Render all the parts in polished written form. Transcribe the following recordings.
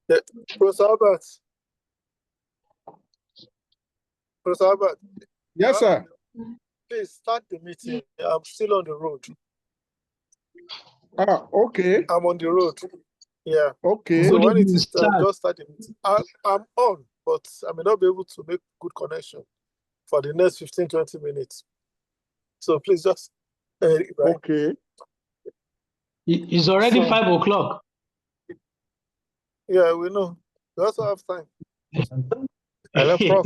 Yeah. Professor Albert. Yes, sir. Please start the meeting. I'm still on the road. Okay. I'm on the road. Yeah. Okay. So when it is time, just start the meeting. I'm on, but I may not be able to make good connection for the next 15-20 minutes. So please just okay. It's already 5 o'clock. Yeah, we know. We also have time. Hello, Prof.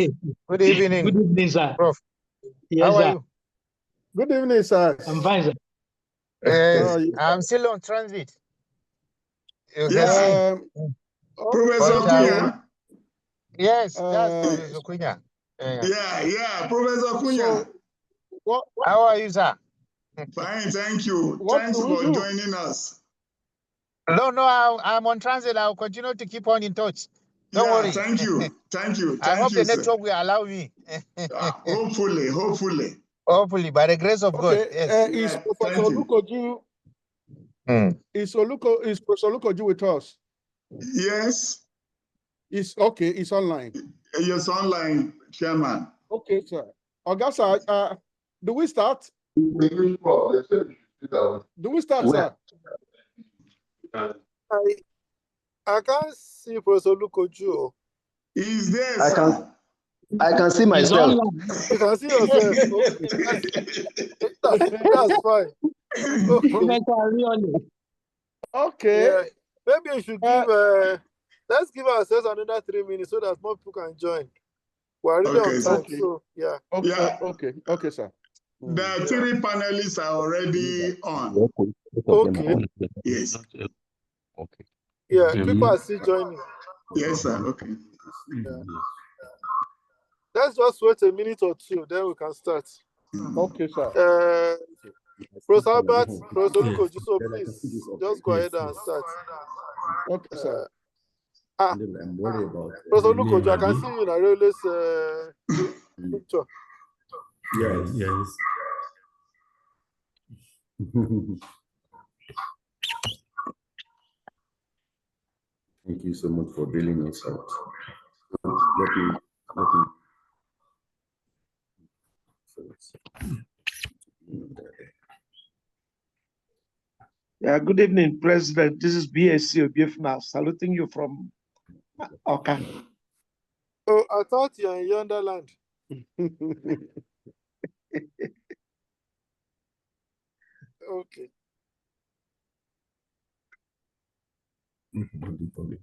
Good evening. Good evening, sir. Prof. Yes, How are sir. you? Good evening, sir. I'm fine, sir. Yes, I'm still on transit. You can see. Professor Kunya. Yes, that's Professor Kunya. Yeah, Professor Kunya. So, how are you, sir? Fine, thank you. Thanks for joining us. No, I'm on transit. I'll continue to keep on in touch. Don't worry. Thank you. Thank you. I hope the network will allow me. Hopefully. Hopefully, by the grace of God. Yes. Is Professor Olukoju Is Professor Olukoju with us? Yes. It's okay, it's online. Yes, online, Chairman. Okay, sir. Augusta, do we start? Do we start, sir? I can't see Professor Olukoju. He's there, sir. I can see myself. You can see yourself. Okay. That's fine. Okay. Professor Ariole. Okay. Yeah. Maybe you should give let's give ourselves another 3 minutes so that more people can join. We're really on time, so yeah. Okay, sir. The 3 panelists are already on. Okay. Yes. Okay. Yeah, people are still joining. Yes, sir. Okay. Yeah. Let's just wait a minute or two, then we can start. Okay, sir. Professor Albert, Professor Olukoju, so please just go ahead and start. Okay, sir. I'm worried about Professor Olukoju, I can see you in Ariole's picture. Yes. Thank you so much for bailing us out. Let me. Yeah, good evening, President. This is BSC Obiefna saluting you from Oka. Oh, I thought you're in yonder land. Okay.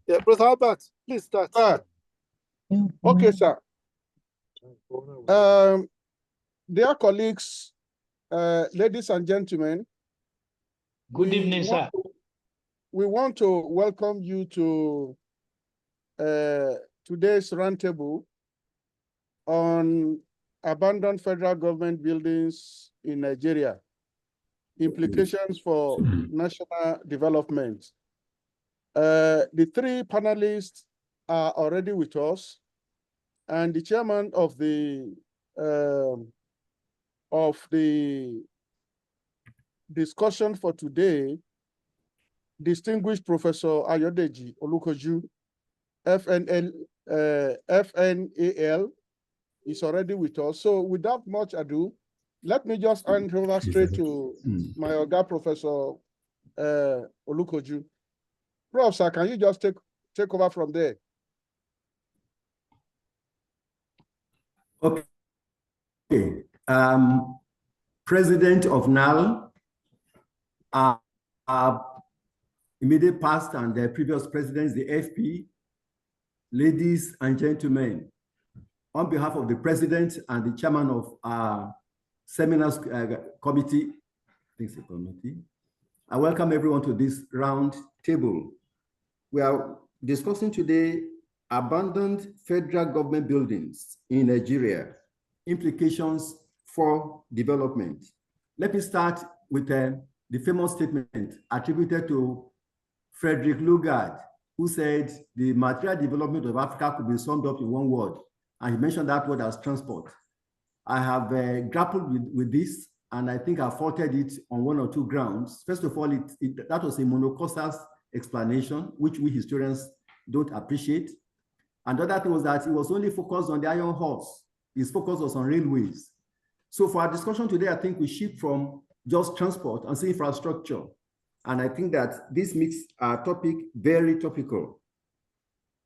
Yeah, Professor Albert, please start. Okay, sir. Dear colleagues, ladies and gentlemen, Good evening, sir. We want to welcome you to today's roundtable on abandoned federal government buildings in Nigeria, implications for national development. The 3 panelists are already with us, and the chairman of the discussion for today, Distinguished Professor Ayodeji Olukoju, FNAL, is already with us. So without much ado, let me just hand over straight to my Oga, Professor Olukoju. Prof, sir, can you just take over from there? Okay. President of NAL, immediate past and the previous presidents, the FP, ladies and gentlemen, on behalf of the president and the chairman of our seminars committee, I welcome everyone to this round table. We are discussing today abandoned federal government buildings in Nigeria, implications for development. Let me start with the famous statement attributed to Frederick Lugard, who said the material development of Africa could be summed up in one word, and he mentioned that word as transport. I have grappled with this, and I think I faulted it on 1 or 2 grounds. First of all, that was a monocausal explanation, which we historians don't appreciate. And the other thing was that it was only focused on the iron horse. His focus was on railways. So for our discussion today, I think we shift from just transport and see infrastructure. And I think that this makes our topic very topical.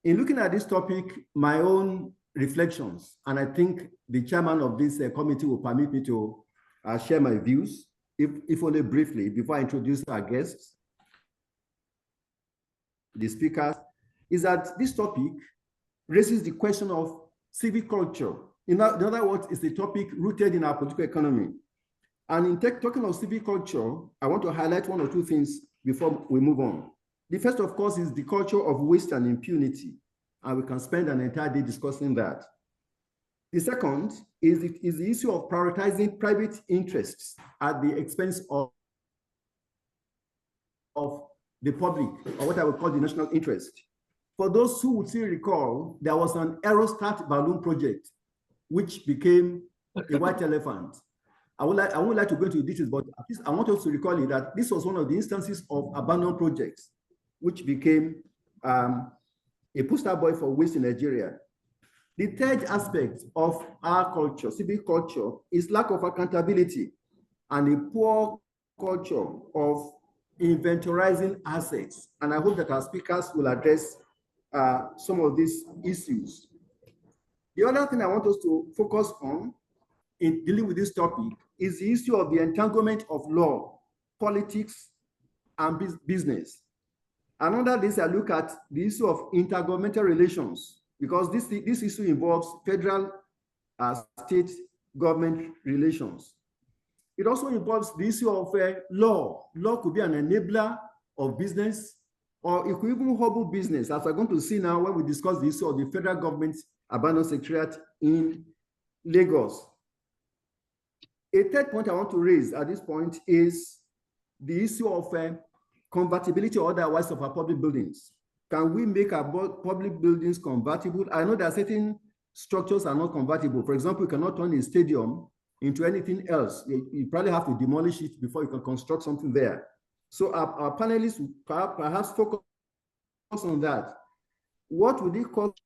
In looking at this topic, my own reflections, and I think the chairman of this committee will permit me to share my views, if only briefly, before I introduce our guests, the speakers, is that this topic raises the question of civic culture. In other words, it's a topic rooted in our political economy. And in talking of civic culture, I want to highlight 1 or 2 things before we move on. The first, of course, is the culture of waste and impunity. And we can spend an entire day discussing that. The second is the issue of prioritizing private interests at the expense of the public, or what I would call the national interest. For those who would still recall, there was an Aerostat balloon project, which became a white elephant. I would like to go into details, but at least I want us to recall it that this was one of the instances of abandoned projects, which became a poster boy for waste in Nigeria. The third aspect of our culture, civic culture, is lack of accountability and a poor culture of inventorizing assets. And I hope that our speakers will address some of these issues. The other thing I want us to focus on in dealing with this topic is the issue of the entanglement of law, politics, and business. And under this, I look at the issue of intergovernmental relations, because this issue involves federal state government relations. It also involves the issue of law. Law could be an enabler of business, or it could even hobble business, as we're going to see now when we discuss the issue of the federal government's abandoned secretariat in Lagos. A third point I want to raise at this point is the issue of convertibility or otherwise of our public buildings. Can we make our public buildings convertible? I know that certain structures are not convertible. For example, you cannot turn a stadium into anything else. You probably have to demolish it before you can construct something there. So our panelists will perhaps focus on that. What would it cost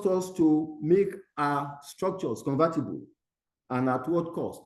us to make our structures convertible, and at what cost?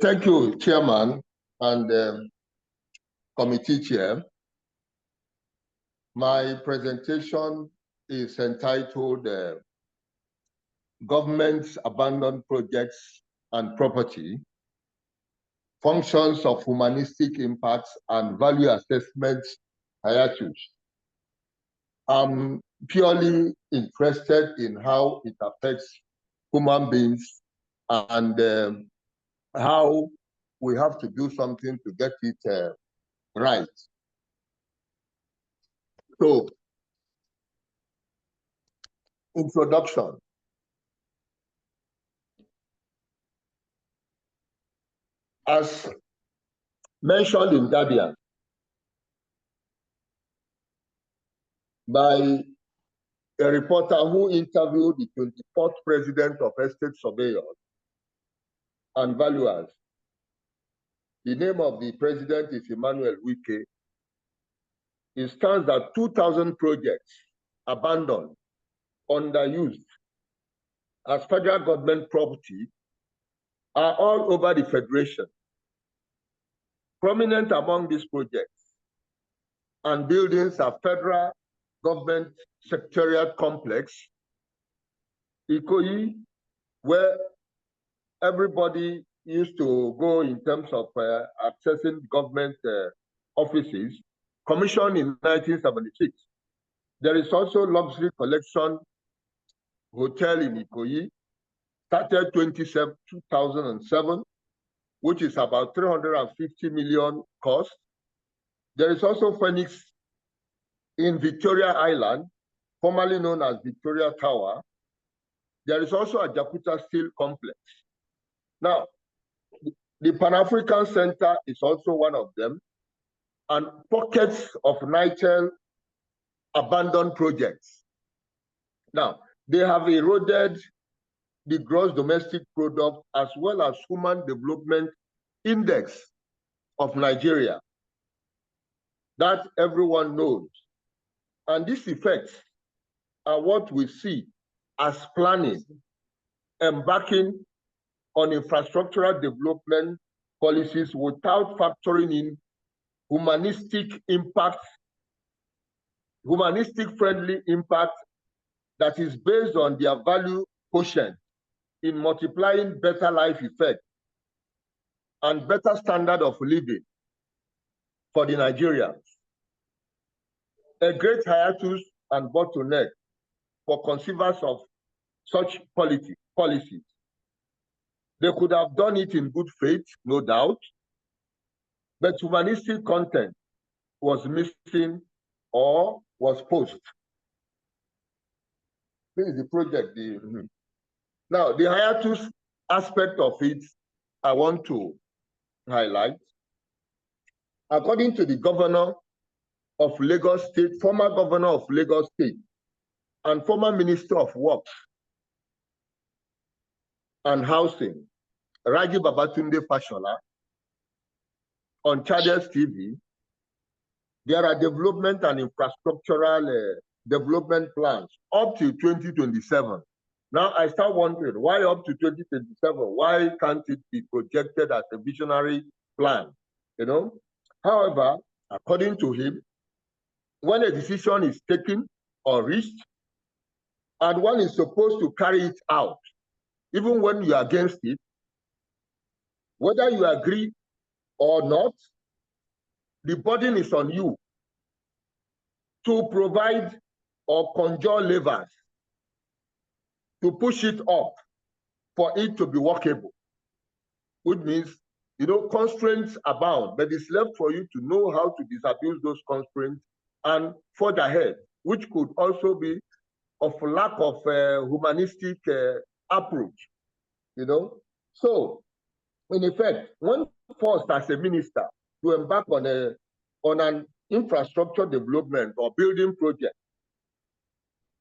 Thank you, Chairman and Committee Chair. My presentation is entitled Government's Abandoned Projects and Property, Functions of Humanistic Impacts and Value Assessments Hiatus. I'm purely interested in how it affects human beings and how we have to do something to get it right. So, introduction. As mentioned in Guardian by a reporter who interviewed the 24th president of Estate Surveyors and Valuers, the name of the president is Emmanuel Wike. It stands that 2,000 projects abandoned, underused as federal government property are all over the Federation. Prominent among these projects and buildings are federal government secretariat complex, Ikoyi, where everybody used to go in terms of accessing government offices, commissioned in 1976. There is also Luxury Collection Hotel in Ikoyi, started 2007, which is about 350 million cost. There is also Phoenix in Victoria Island, formerly known as Victoria Tower. There is also a Jakarta Steel Complex. Now, the Pan-African Center is also one of them, and pockets of NITEL abandoned projects. Now, they have eroded the gross domestic product as well as human development index of Nigeria. That everyone knows. And these effects are what we see as planning, embarking on infrastructural development policies without factoring in humanistic friendly impact that is based on their value quotient in multiplying better life effect and better standard of living for the Nigerians. A great hiatus and bottleneck for conceivers of such policies. They could have done it in good faith, no doubt, but humanistic content was missing or was post. This is the project. Now, the hiatus aspect of it, I want to highlight. According to the governor of Lagos State, former governor of Lagos State, and former minister of Works and Housing, Raji Babatunde Fashola, on Channels TV, there are development and infrastructural development plans up to 2027. Now I start wondering, why up to 2027? Why can't it be projected as a visionary plan? You know? However, according to him, when a decision is taken or reached, and one is supposed to carry it out, even when you are against it, whether you agree or not, the burden is on you to provide or conjure levers to push it up for it to be workable, which means, you know, constraints abound, but it's left for you to know how to disabuse those constraints and forge ahead, which could also be of lack of humanistic approach, you know. So, in effect, when forced as a minister to embark on an infrastructure development or building project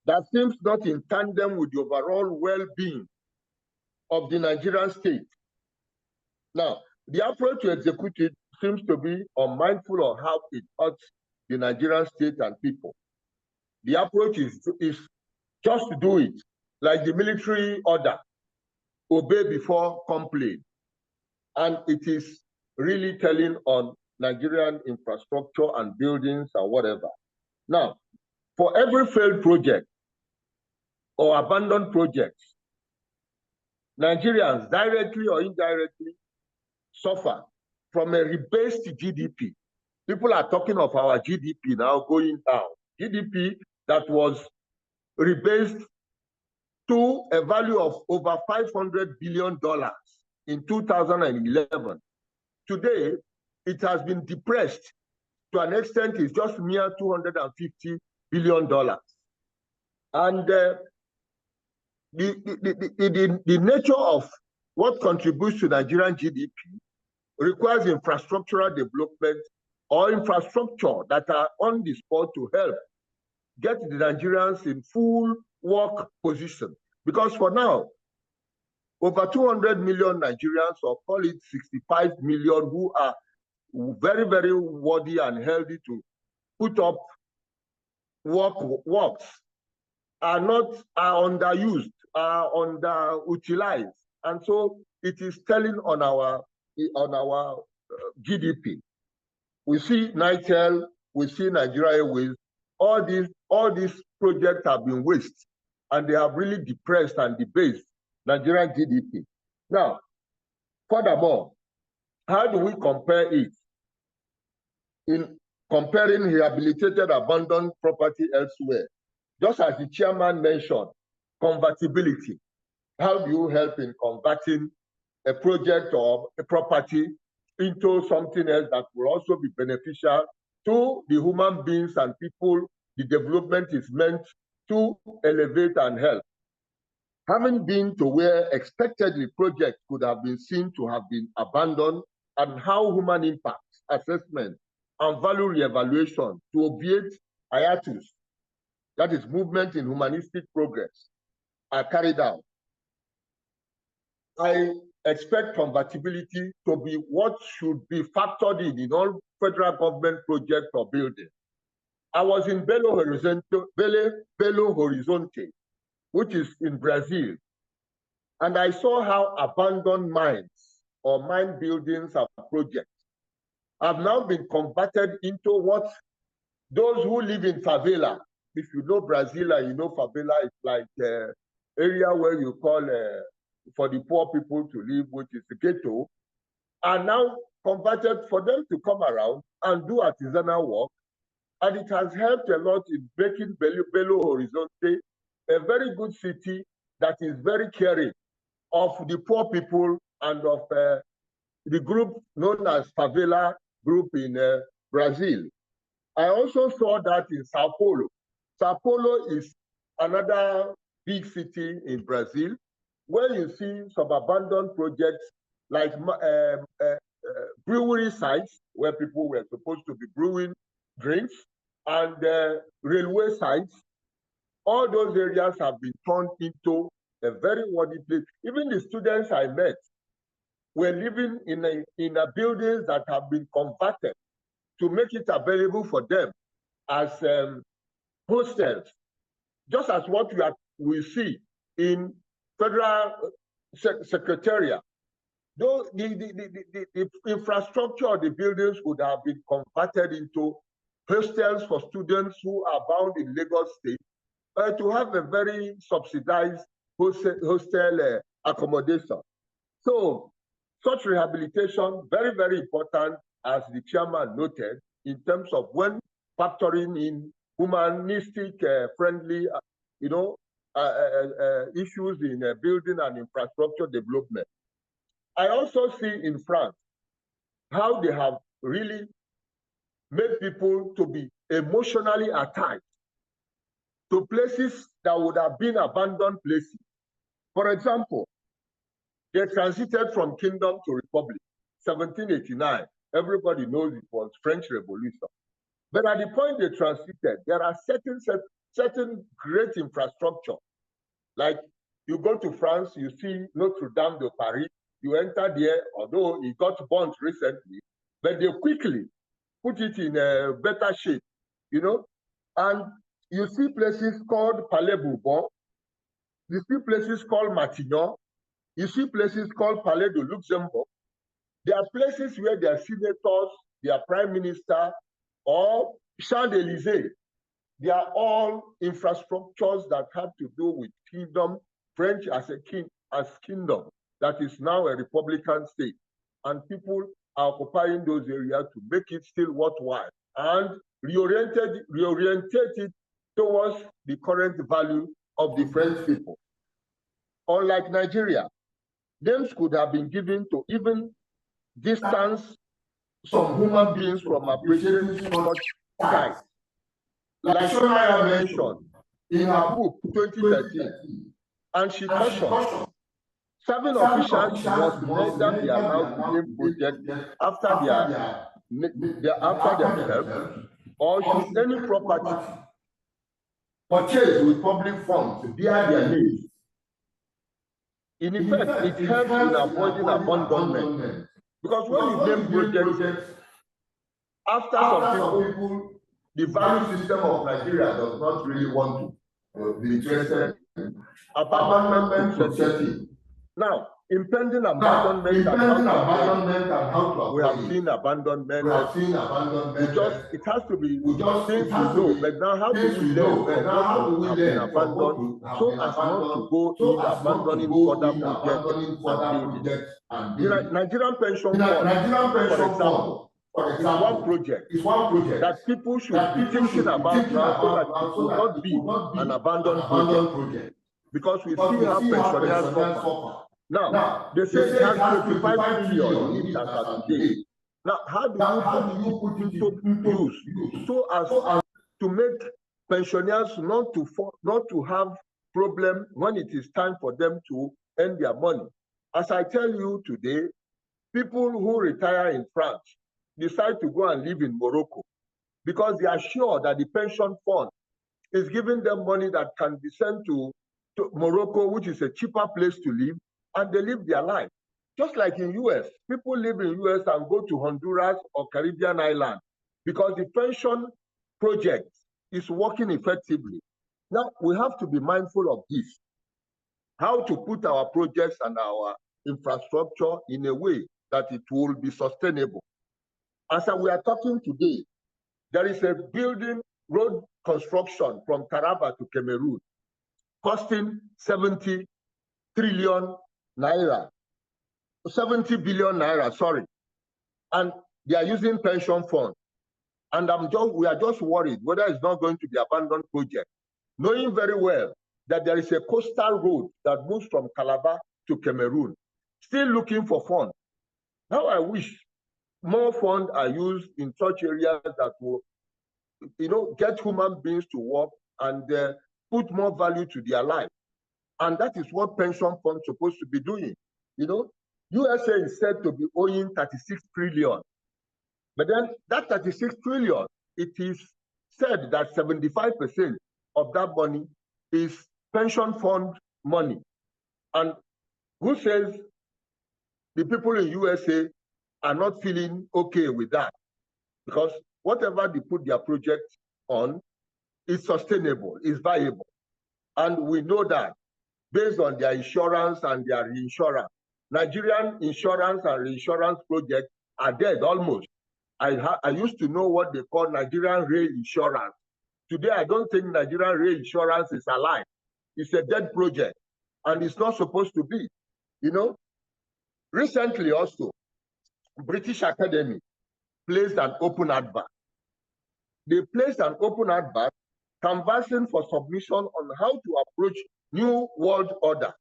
that seems not in tandem with the overall well-being of the Nigerian state. Now, the approach to execute it seems to be unmindful of how it hurts the Nigerian state and people. The approach is just to do it, like the military order, obey before complain. And it is really telling on Nigerian infrastructure and buildings and whatever. Now, for every failed project or abandoned projects, Nigerians directly or indirectly suffer from a rebased GDP. People are talking of our GDP now going down. GDP that was rebased to a value of over $500 billion in 2011. Today, it has been depressed to an extent it's just mere $250 billion. And the nature of what contributes to Nigerian GDP requires infrastructural development or infrastructure that are on the spot to help get the Nigerians in full work position. Because for now, over 200 million Nigerians, or call it 65 million, who are very, very worthy and healthy to put up works, are underused, are underutilized. And so it is telling on our GDP. We see NITEL, we see Nigeria Airways all these projects have been wasted, and they have really depressed and debased Nigerian GDP. Now, furthermore, how do we compare it? In comparing rehabilitated abandoned property elsewhere, just as the chairman mentioned, convertibility. How do you help in converting a project or a property into something else that will also be beneficial to the human beings and people the development is meant to elevate and help? Having been to where expectedly projects could have been seen to have been abandoned, and how human impact assessment and value reevaluation to obviate hiatus, that is movement in humanistic progress, are carried out, I expect convertibility to be what should be factored in all federal government projects or buildings. I was in Belo Horizonte, which is in Brazil, and I saw how abandoned mines or mine buildings and projects have now been converted into what those who live in favela, if you know Brazil and you know favela, it's like area where you call for the poor people to live, which is the ghetto, are now converted for them to come around and do artisanal work. And it has helped a lot in making Belo Horizonte a very good city that is very caring of the poor people and of the group known as favela group in Brazil. I also saw that in Sao Paulo. Sao Paulo is another big city in Brazil, where you see some abandoned projects like brewery sites where people were supposed to be brewing drinks, and railway sites. All those areas have been turned into a very worthy place. Even the students I met were living in a buildings that have been converted to make it available for them as hostels, just as what we see in federal secretariat. Though the infrastructure of the buildings would have been converted into hostels for students who are bound in Lagos State to have a very subsidized hostel accommodation. So such rehabilitation, very, very important, as the chairman noted, in terms of when factoring in humanistic, friendly, issues in building and infrastructure development. I also see in France how they have really made people to be emotionally attached to places that would have been abandoned places. For example, they transited from kingdom to republic, 1789. Everybody knows it was French Revolution. But at the point they transited, there are certain great infrastructure. Like you go to France, you see Notre Dame de Paris, you enter there, although it got burnt recently, but they quickly put it in a better shape, and you see places called Palais Bourbon, you see places called Matignon, you see places called Palais de Luxembourg. There are places where their senators, their prime minister, or Champs-Élysées, they are all infrastructures that have to do with kingdom, French as kingdom, that is now a republican state. And people are occupying those areas to make it still worthwhile and reorientate it towards the current value of the French people. Unlike Nigeria, names could have been given to even distance some human beings from appreciating such sites. Like Yohanna mentioned in her book 2013, and she cautioned, serving officials must neither be allowed to name projects after themselves, or should any property purchased with public funds bear their names. In effect, it helps in avoiding abandonment. Because when you name projects, after some people, the value system of Nigeria does not really want to be interested in. Abandonment could set in. Now, impending abandonment and how to avoid it. We have seen abandonment. It has to be things we know. But now, how do we learn from what have been abandoned so as not to go in abandoning further projects and buildings? The Nigerian Pension Fund, for example, is one project that people should be thinking about now so that it will not be an abandoned project. Because we see how pensioners suffer. Now, they say it has 25 trillion in it as of today. Now, how do you put it into use so as to make pensioners not to have problem when it is time for them to earn their money? As I tell you today, people who retire in France decide to go and live in Morocco because they are sure that the pension fund is giving them money that can be sent to Morocco, which is a cheaper place to live, and they live their life. Just like in US, people live in US and go to Honduras or Caribbean island because the pension project is working effectively. Now, we have to be mindful of this, how to put our projects and our infrastructure in a way that it will be sustainable. As we are talking today, there is a building road construction from Taraba to Cameroon costing 70 trillion naira, 70 billion naira, sorry. And they are using pension funds. And we are just worried whether it's not going to be abandoned project, knowing very well that there is a coastal road that moves from Calabar to Cameroon, still looking for funds. Now I wish more funds are used in such areas that will, get human beings to work and put more value to their life. And that is what pension funds are supposed to be doing. USA is said to be owing 36 trillion. But then that 36 trillion, it is said that 75% of that money is pension fund money. And who says the people in USA are not feeling okay with that? Because whatever they put their project on is sustainable, is viable. And we know that based on their insurance and their reinsurance. Nigerian insurance and reinsurance projects are dead almost. I used to know what they call Nigerian rail insurance. Today, I don't think Nigerian rail insurance is alive. It's a dead project, and it's not supposed to be. Recently also, British Academy placed an open advert. They placed an open advert canvassing for submission on how to approach New World Order.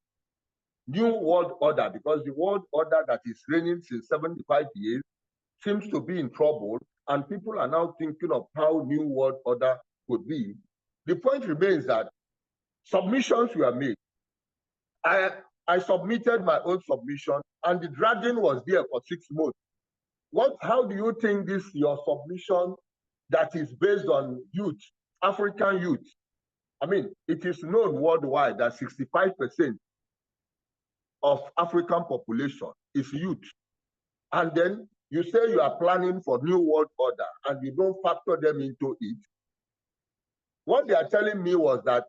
New World Order, because the world order that is reigning since 75 years seems to be in trouble, and people are now thinking of how New World Order could be. The point remains that submissions were made. I submitted my own submission, and the dragging was there for 6 months. How do you think your submission that is based on youth, African youth? I mean, it is known worldwide that 65% of African population is youth. And then you say you are planning for New World Order and you don't factor them into it. What they are telling me was that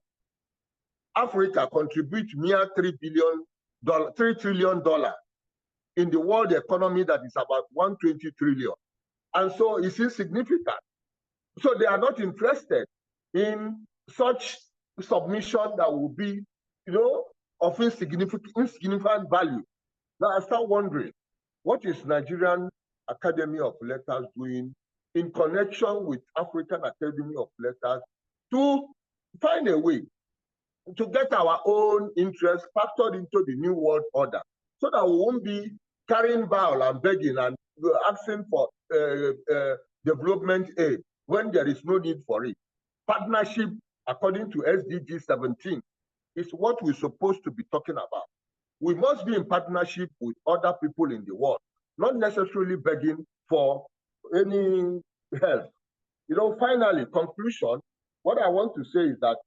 Africa contributes mere $3 trillion in the world economy that is about 120 trillion. And so it's insignificant. So they are not interested in such submission that will be, of insignificant value. Now I start wondering, what is Nigerian Academy of Letters doing in connection with African Academy of Letters to find a way to get our own interests factored into the New World Order so that we won't be carrying bowl and begging and asking for development aid when there is no need for it. Partnership, according to SDG 17, is what we're supposed to be talking about. We must be in partnership with other people in the world, not necessarily begging for any help. Finally, conclusion, what I want to say is that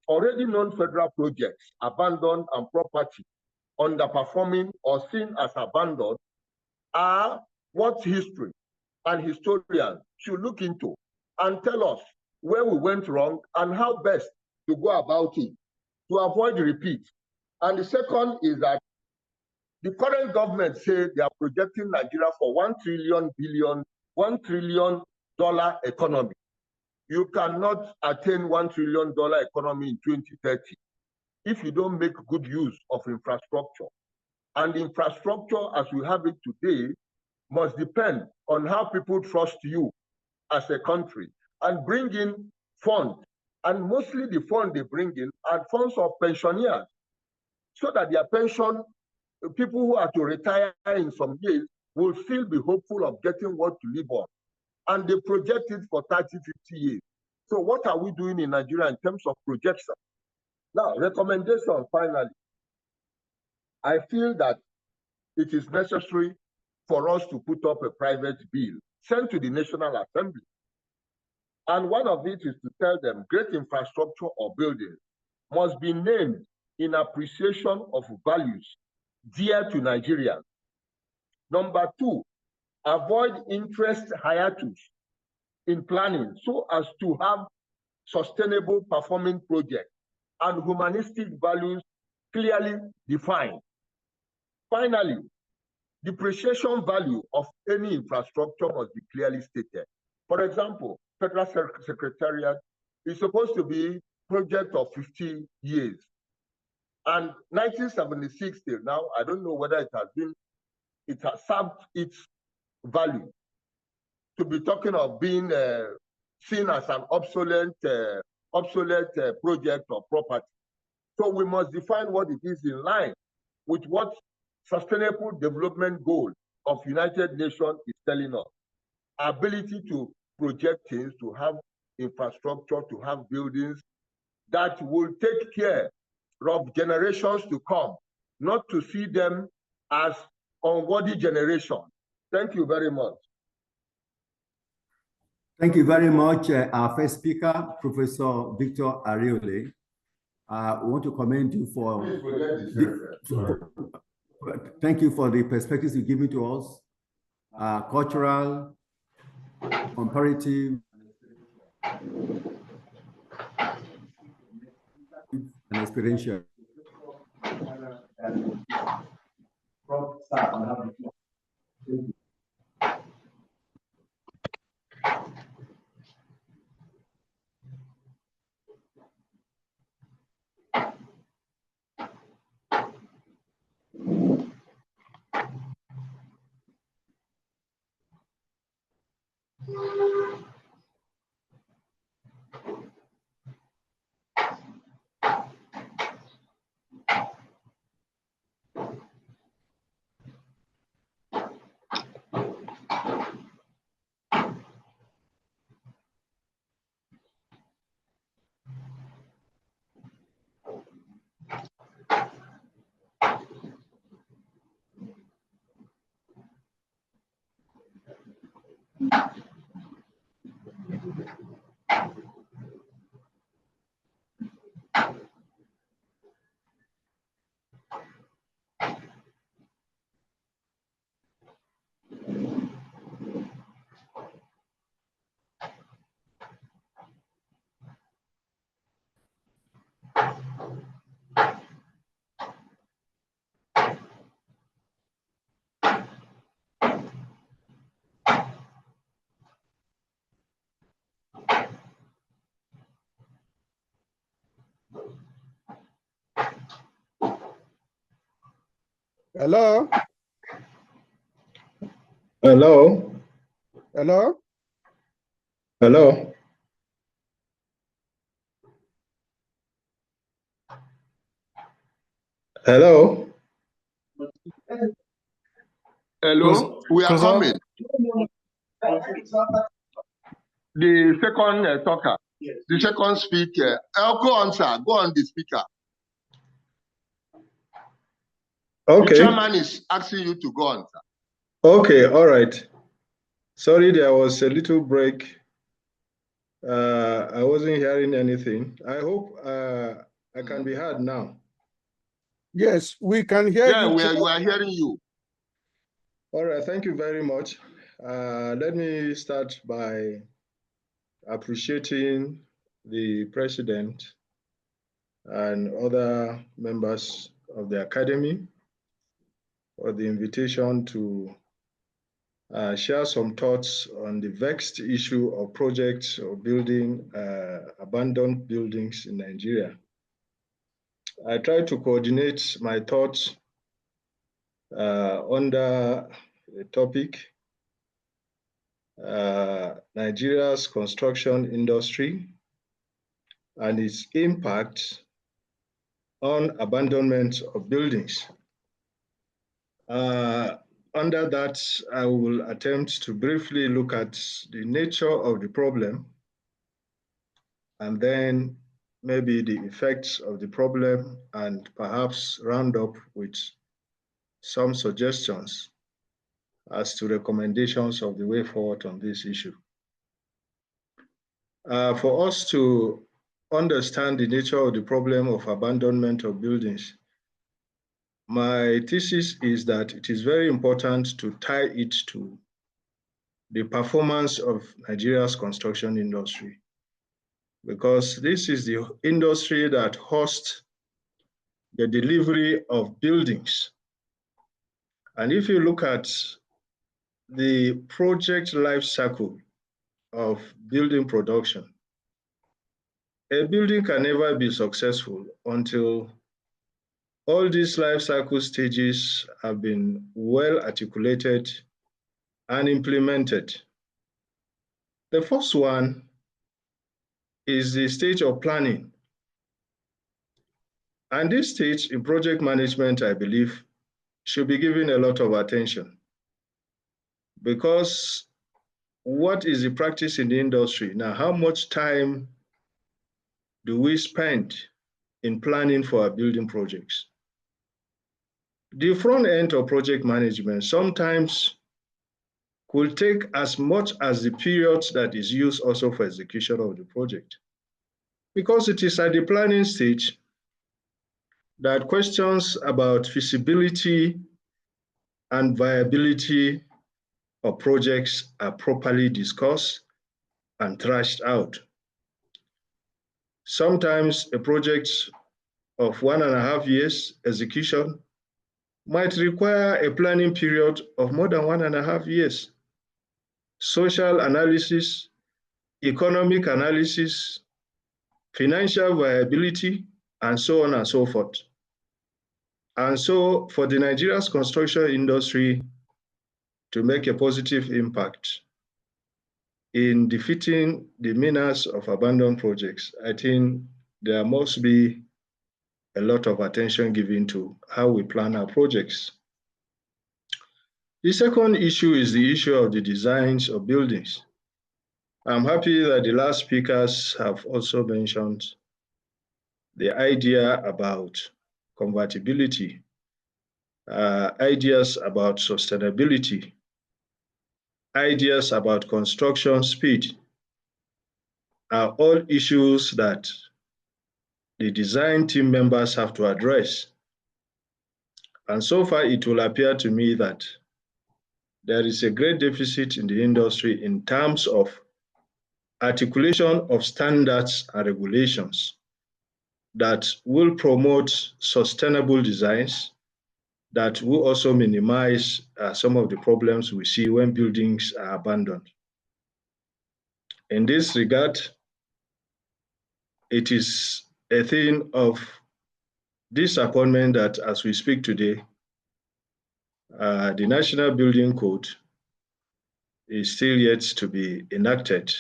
already known federal projects, abandoned and property, underperforming or seen as abandoned, are what history and historians should look into and tell us where we went wrong and how best to go about it to avoid repeat. And the second is that The current government say they are projecting Nigeria for $1 trillion economy. You cannot attain $1 trillion economy in 2030 if you don't make good use of infrastructure. And infrastructure as we have it today must depend on how people trust you as a country and bring in funds. And mostly the funds they bring in are funds of pensioners, so that their pension, people who are to retire in some years, will still be hopeful of getting what to live on. And they project it for 30, 50 years. So what are we doing in Nigeria in terms of projection? Now, recommendation, finally. I feel that it is necessary for us to put up a private bill sent to the National Assembly. And one of it is to tell them great infrastructure or buildings must be named in appreciation of values dear to Nigerians. Number two, avoid interest hiatus in planning so as to have sustainable performing projects and humanistic values clearly defined. Finally, depreciation value of any infrastructure must be clearly stated. For example, Federal Secretariat is supposed to be a project of 50 years. And 1976 till now, I don't know whether it has served its value to be talking of being seen as an obsolete project or property. So we must define what it is in line with what Sustainable Development Goal of United Nations is telling us. Ability to project things, to have infrastructure, to have buildings that will take care of generations to come, not to see them as unworthy generation. Thank you very much. Thank you very much, our first speaker, Professor Victor Ariole. I want to commend you for thank you for the perspectives you've given to us, cultural, comparative, and experiential. Hello? Hello? Hello? Hello? Hello? Hello? We are coming. The second talker, the second speaker. Go on, sir. Go on, the speaker. Okay. The chairman is asking you to go on, sir. Okay, all right. Sorry, there was a little break. I wasn't hearing anything. I hope I can be heard now. Yes, we can hear you. Yeah, we are hearing you. All right, thank you very much. Let me start by appreciating the president and other members of the academy for the invitation to share some thoughts on the vexed issue of projects or building abandoned buildings in Nigeria. I try to coordinate my thoughts under the topic Nigeria's construction industry and its impact on abandonment of buildings. Under that, I will attempt to briefly look at the nature of the problem and then maybe the effects of the problem and perhaps round up with some suggestions as to recommendations of the way forward on this issue. For us to understand the nature of the problem of abandonment of buildings, my thesis is that it is very important to tie it to the performance of Nigeria's construction industry, because this is the industry that hosts the delivery of buildings. And if you look at the project life cycle of building production, a building can never be successful until all these life cycle stages have been well articulated and implemented. The first one is the stage of planning. And this stage in project management, I believe, should be given a lot of attention, because what is the practice in the industry? Now, how much time do we spend in planning for our building projects? The front end of project management sometimes could take as much as the period that is used also for execution of the project, because it is at the planning stage that questions about feasibility and viability of projects are properly discussed and thrashed out. Sometimes a project of 1.5 years execution might require a planning period of more than 1.5 years. Social analysis, economic analysis, financial viability, and so on and so forth. And so for the Nigeria's construction industry to make a positive impact in defeating the menace of abandoned projects, I think there must be a lot of attention given to how we plan our projects. The second issue is the issue of the designs of buildings. I'm happy that the last speakers have also mentioned the idea about convertibility, ideas about sustainability, ideas about construction speed are all issues that the design team members have to address. And so far, it will appear to me that there is a great deficit in the industry in terms of articulation of standards and regulations that will promote sustainable designs, that will also minimize some of the problems we see when buildings are abandoned. In this regard, it is a thing of disappointment that as we speak today, the National Building Code is still yet to be enacted.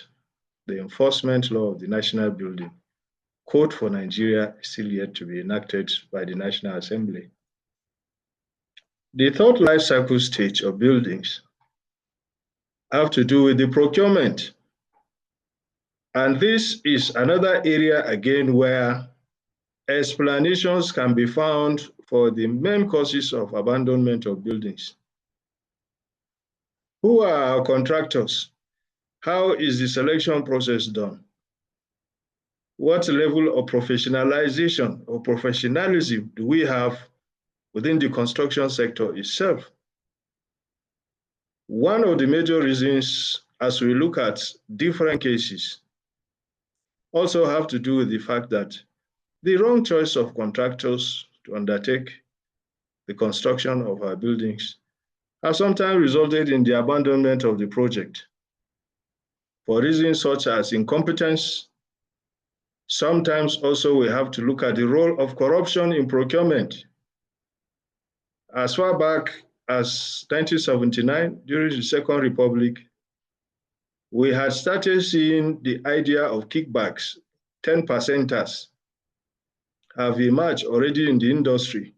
The enforcement law of the National Building Code for Nigeria is still yet to be enacted by the National Assembly. The third life cycle stage of buildings have to do with the procurement. And this is another area again where explanations can be found for the main causes of abandonment of buildings. Who are our contractors? How is the selection process done? What level of professionalization or professionalism do we have within the construction sector itself? One of the major reasons, as we look at different cases, also have to do with the fact that the wrong choice of contractors to undertake the construction of our buildings have sometimes resulted in the abandonment of the project for reasons such as incompetence. Sometimes also we have to look at the role of corruption in procurement. As far back as 1979, during the Second Republic, we had started seeing the idea of kickbacks, 10%ers, have emerged already in the industry.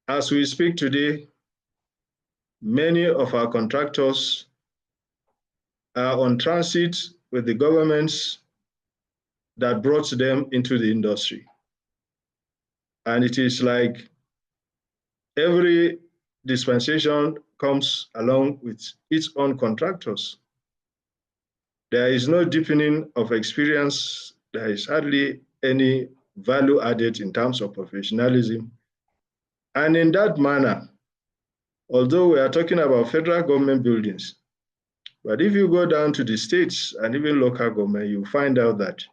As we speak today, many of our contractors are on transit with the governments that brought them into the industry. And it is like every dispensation comes along with its own contractors. There is no deepening of experience. There is hardly any value added in terms of professionalism. And in that manner, although we are talking about federal government buildings, but if you go down to the states and even local government, you find out that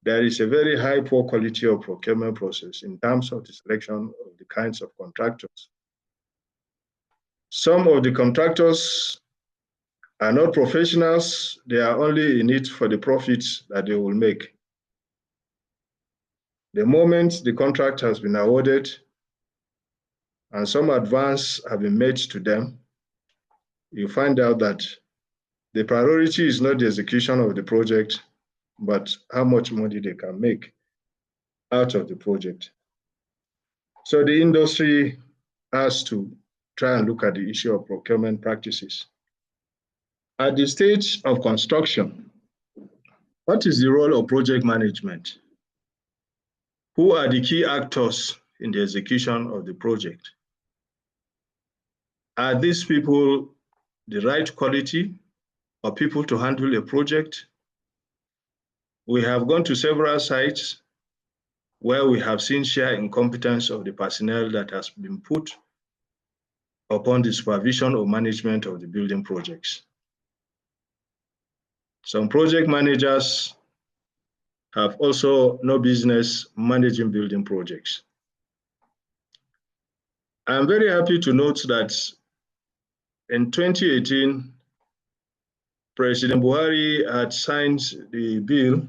there is a very high poor quality of procurement process in terms of the selection of the kinds of contractors. Some of the contractors are not professionals. They are only in it for the profits that they will make. The moment the contract has been awarded and some advance have been made to them, you find out that the priority is not the execution of the project, but how much money they can make out of the project. So the industry has to try and look at the issue of procurement practices. At the stage of construction, what is the role of project management? Who are the key actors in the execution of the project? Are these people the right quality of people to handle a project? We have gone to several sites where we have seen sheer incompetence of the personnel that has been put upon the supervision or management of the building projects. Some project managers have also no business managing building projects. I'm very happy to note that in 2018, President Buhari had signed the bill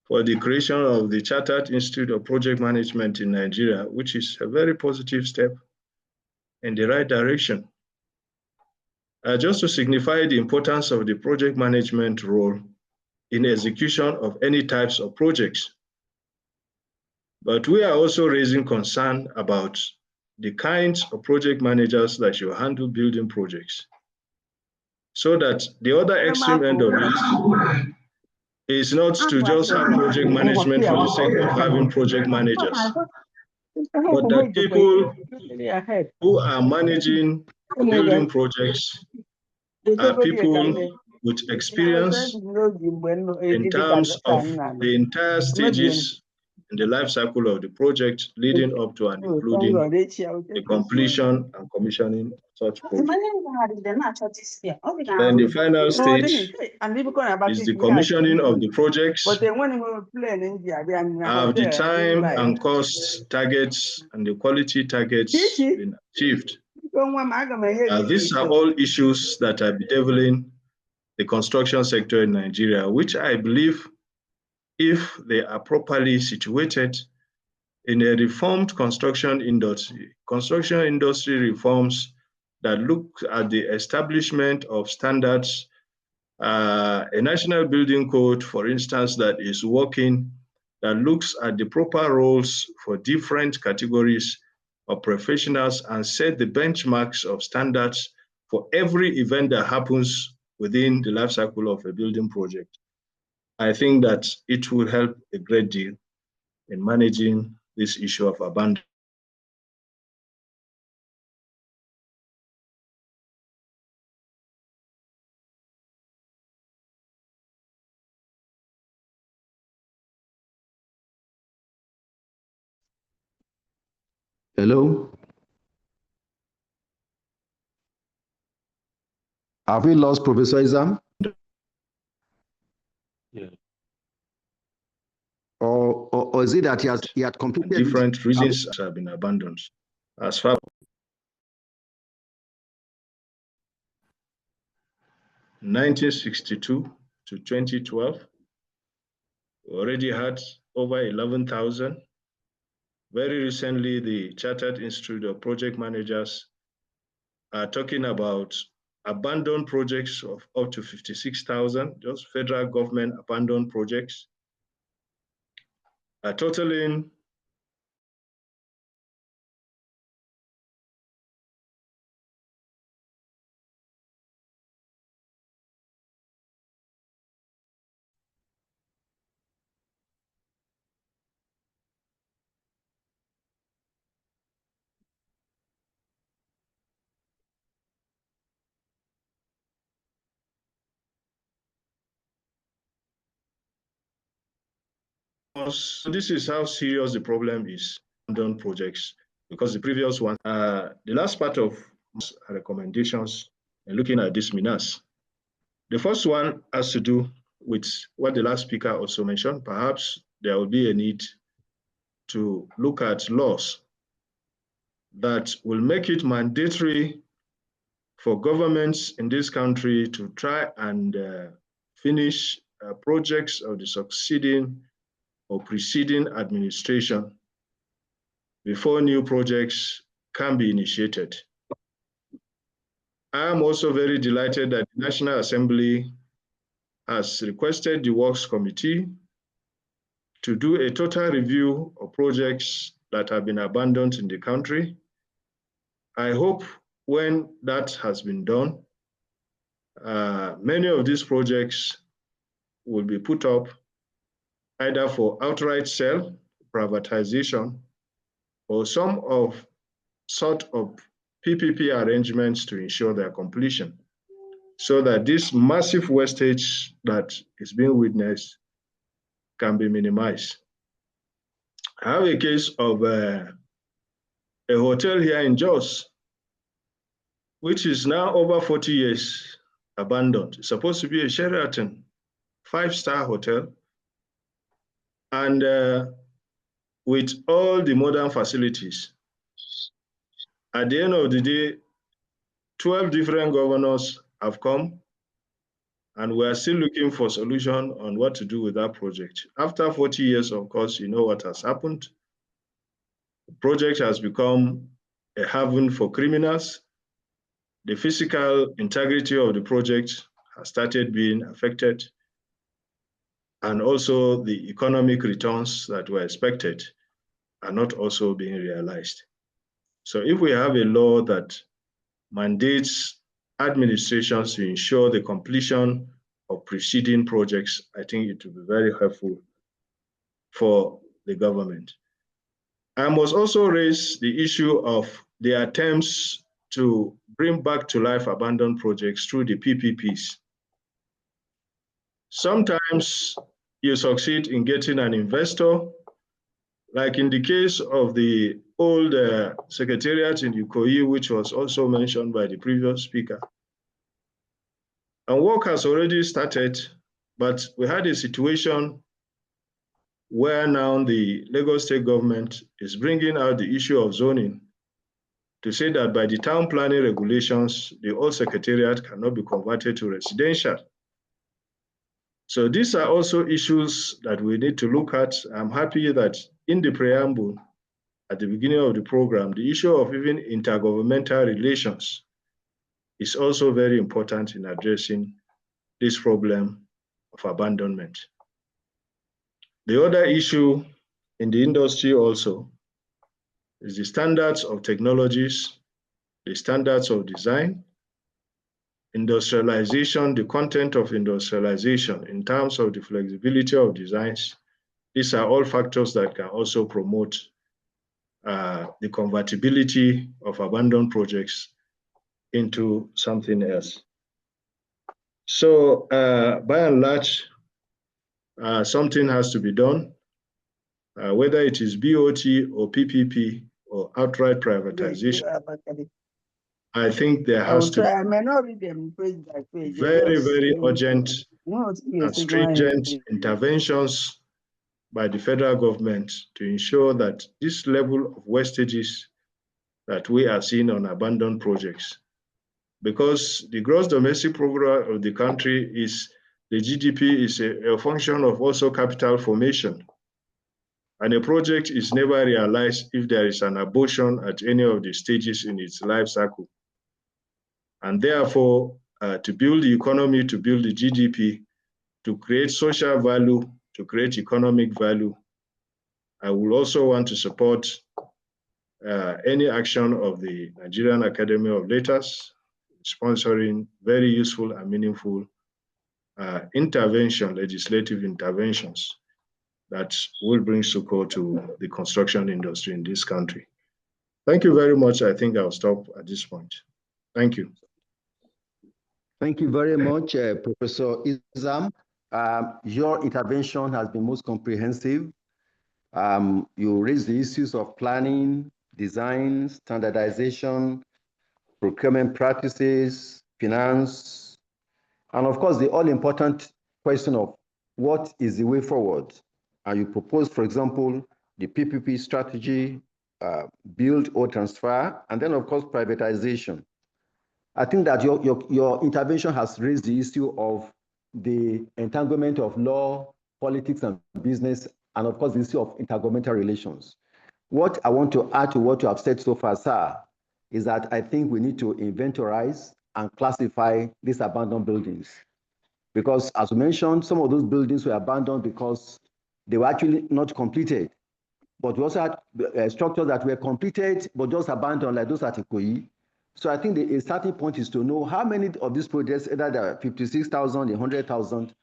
for the creation of the Chartered Institute of Project Management in Nigeria, which is a very positive step in the right direction. Just to signify the importance of the project management role in execution of any types of projects. But we are also raising concern about the kinds of project managers that should handle building projects, so that the other extreme end of it is not to just have project management for the sake of having project managers, but that people who are managing building projects are people with experience in terms of the entire stages in the life cycle of the project, leading up to and including the completion and commissioning of such projects. Then the final stage is the commissioning of the projects. Have the time and cost targets and the quality targets been achieved? These are all issues that are bedeviling the construction sector in Nigeria, which I believe, if they are properly situated in a reformed construction industry reforms that look at the establishment of standards, a national building code, for instance, that is working, that looks at the proper roles for different categories of professionals and set the benchmarks of standards for every event that happens within the life cycle of a building project. I think that it will help a great deal in managing this issue of abandonment. Hello? Have we lost Professor Izam? Yeah. Or or is it that he had completed different reasons have been abandoned? As far 1962 to 2012, we already had over 11,000. Very recently, the Chartered Institute of Project Managers are talking about abandoned projects of up to 56,000, just federal government abandoned projects, totaling so this is how serious the problem is, abandoned projects, because the previous one, the last part of recommendations and looking at these menace. The first one has to do with what the last speaker also mentioned. Perhaps there will be a need to look at laws that will make it mandatory for governments in this country to try and finish projects of the succeeding or preceding administration before new projects can be initiated. I am also very delighted that the National Assembly has requested the Works Committee to do a total review of projects that have been abandoned in the country. I hope when that has been done, many of these projects will be put up either for outright sale, privatization, or some sort of PPP arrangements to ensure their completion, so that this massive wastage that is being witnessed can be minimized. I have a case of a hotel here in Jos, which is now over 40 years abandoned. It's supposed to be a Sheraton 5-star hotel, and with all the modern facilities. At the end of the day, 12 different governors have come, and we are still looking for solution on what to do with that project. After 40 years, of course, you know what has happened. The project has become a haven for criminals. The physical integrity of the project has started being affected, and also the economic returns that were expected are not also being realized. So if we have a law that mandates administrations to ensure the completion of preceding projects, I think it will be very helpful for the government. I must also raise the issue of the attempts to bring back to life abandoned projects through the PPPs. Sometimes you succeed in getting an investor, like in the case of the old secretariat in Ikoyi, which was also mentioned by the previous speaker. And work has already started, but we had a situation where now the Lagos State government is bringing out the issue of zoning to say that by the town planning regulations, the old secretariat cannot be converted to residential. So these are also issues that we need to look at. I'm happy that in the preamble, at the beginning of the program, the issue of even intergovernmental relations is also very important in addressing this problem of abandonment. The other issue in the industry also is the standards of technologies, the standards of design, industrialization, the content of industrialization in terms of the flexibility of designs. These are all factors that can also promote the convertibility of abandoned projects into something else. So by and large, something has to be done, whether it is BOT or PPP or outright privatization. I think there has to be very, very urgent and stringent interventions by the federal government to ensure that this level of wastages that we are seeing on abandoned projects, because the gross domestic product of the country is, the GDP is a function of also capital formation. And a project is never realized if there is an abortion at any of the stages in its life cycle. And therefore, to build the economy, to build the GDP, to create social value, to create economic value, I will also want to support any action of the Nigerian Academy of Letters sponsoring very useful and meaningful legislative interventions that will bring support to the construction industry in this country. Thank you very much. I think I'll stop at this point. Thank you. Thank you very much, Professor Izam. Your intervention has been most comprehensive. You raised the issues of planning, design, standardization, procurement practices, finance, and of course, the all-important question of what is the way forward. And you proposed, for example, the PPP strategy, build or transfer, and then of course, privatization. I think that your intervention has raised the issue of the entanglement of law, politics, and business, and of course, the issue of intergovernmental relations. What I want to add to what you have said so far, sir, is that I think we need to inventorize and classify these abandoned buildings. Because as we mentioned, some of those buildings were abandoned because they were actually not completed. But we also had structures that were completed, but just abandoned, like those at Ikoyi. So I think the starting point is to know how many of these projects, either the 56,000, 100,000,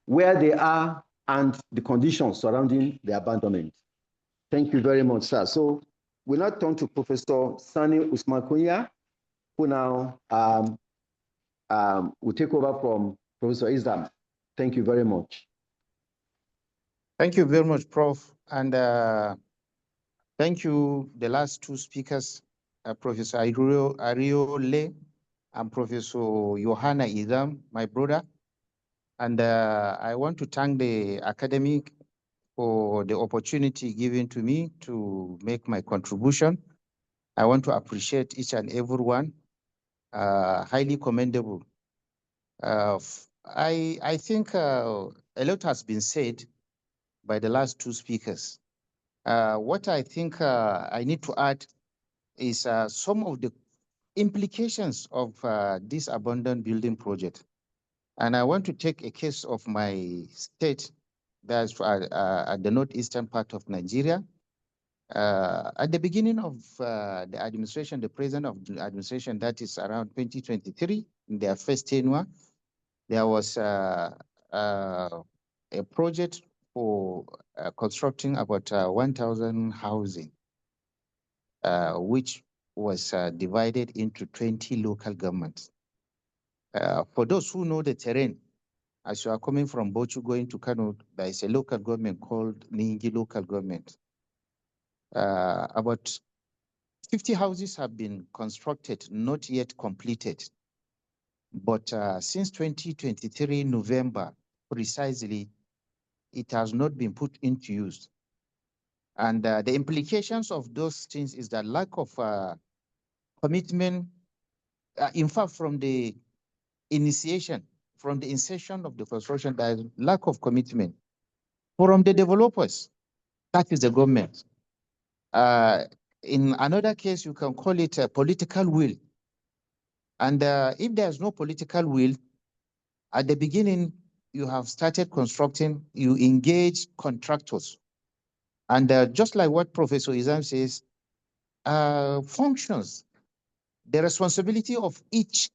where they are and the conditions surrounding the abandonment. Thank you very much, sir. So we'll now turn to Professor Sani Usman Kunya, who now will take over from Professor Izam. Thank you very much. Thank you very much, Prof. And thank you, the last two speakers, Professor Ariole and Professor Yohanna Izam, my brother. And I want to thank the academic for the opportunity given to me to make my contribution. I want to appreciate each and every one, highly commendable. I think a lot has been said by the last two speakers. What I think I need to add is some of the implications of this abandoned building project. And I want to take a case of my state, that's at the northeastern part of Nigeria. At the beginning of the administration, the president of the administration, that is around 2023, in their first tenure, there was a project for constructing about 1,000 housing, which was divided into 20 local governments. For those who know the terrain, as you are coming from Bochu going to Kano, there is a local government called Ningi local government. About 50 houses have been constructed, not yet completed. But since 2023, November, precisely, it has not been put into use. And the implications of those things is that lack of commitment, in fact, from the initiation, from the inception of the construction, there is lack of commitment from the developers, that is the government. In another case, you can call it a political will. And if there's no political will, at the beginning, you have started constructing, you engage contractors. And just like what Professor Izam says, functions, the responsibility of each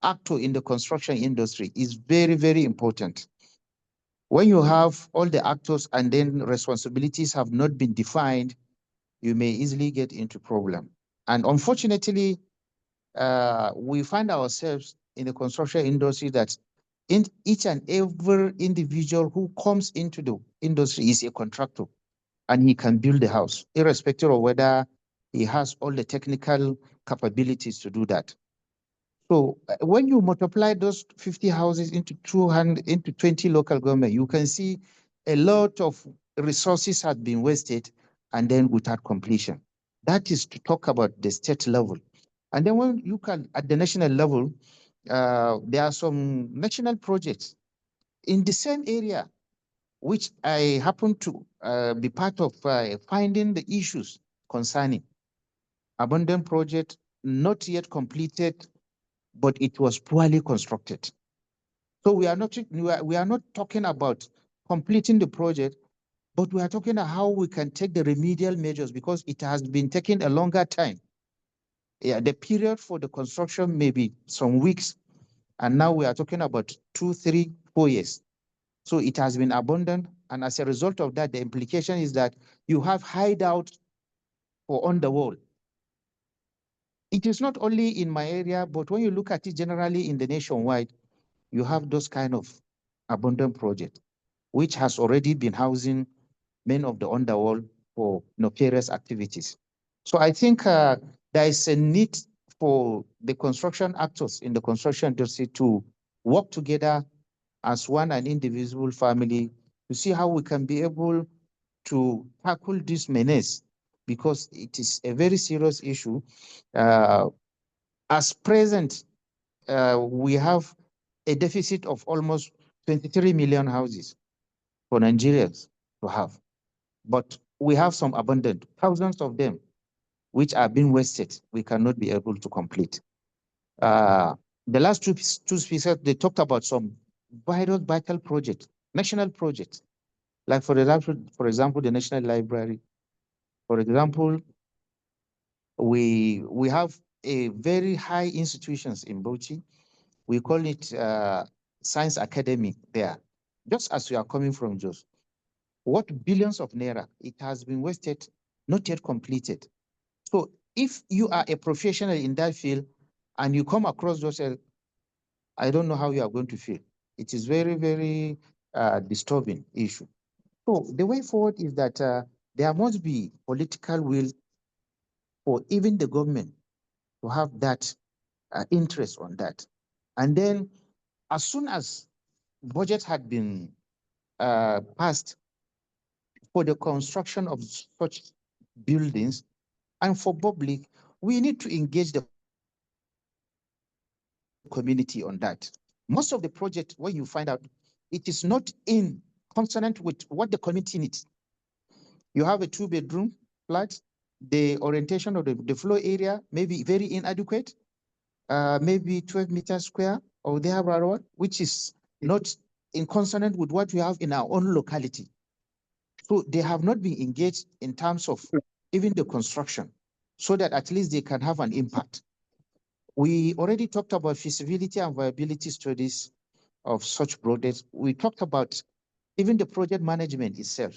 actor in the construction industry is very, very important. When you have all the actors and then responsibilities have not been defined, you may easily get into problem. And unfortunately, we find ourselves in the construction industry that in each and every individual who comes into the industry is a contractor, and he can build a house, irrespective of whether he has all the technical capabilities to do that. So when you multiply those 50 houses into 200, into 20 local government, you can see a lot of resources had been wasted and then without completion. That is to talk about the state level. And then when you can, at the national level, there are some national projects in the same area, which I happen to be part of finding the issues concerning. Abundant project, not yet completed, but it was poorly constructed. So we are not talking about completing the project, but we are talking about how we can take the remedial measures because it has been taking a longer time. Yeah, the period for the construction may be some weeks, and now we are talking about 2, 3, 4 years. So it has been abandoned, and as a result of that, the implication is that you have hideout for on the wall. It is not only in my area, but when you look at it generally in the nationwide, you have those kind of abandoned projects, which has already been housing many of the underworld for nefarious activities. So I think there is a need for the construction actors in the construction industry to work together as one and indivisible family to see how we can be able to tackle this menace, because it is a very serious issue. As present, we have a deficit of almost 23 million houses for Nigerians to have. But we have some abundant, thousands of them, which are being wasted. We cannot be able to complete. The last two speakers, they talked about some vital projects, national projects. Like for example, the National Library. For example, we have a very high institutions in Bauchi. We call it Science Academy there, just as we are coming from Jos. What billions of naira, it has been wasted, not yet completed. So if you are a professional in that field and you come across those, I don't know how you are going to feel. It is very, very disturbing issue. So the way forward is that there must be political will for even the government to have that interest on that. And then as soon as budget had been passed for the construction of such buildings and for public, we need to engage the community on that. Most of the project, when you find out, it is not in consonant with what the community needs. You have a 2-bedroom flat, the orientation of the floor area may be very inadequate, maybe 12 meters square or thereabout, which is not in consonant with what we have in our own locality. So they have not been engaged in terms of even the construction, so that at least they can have an impact. We already talked about feasibility and viability studies of such projects. We talked about even the project management itself.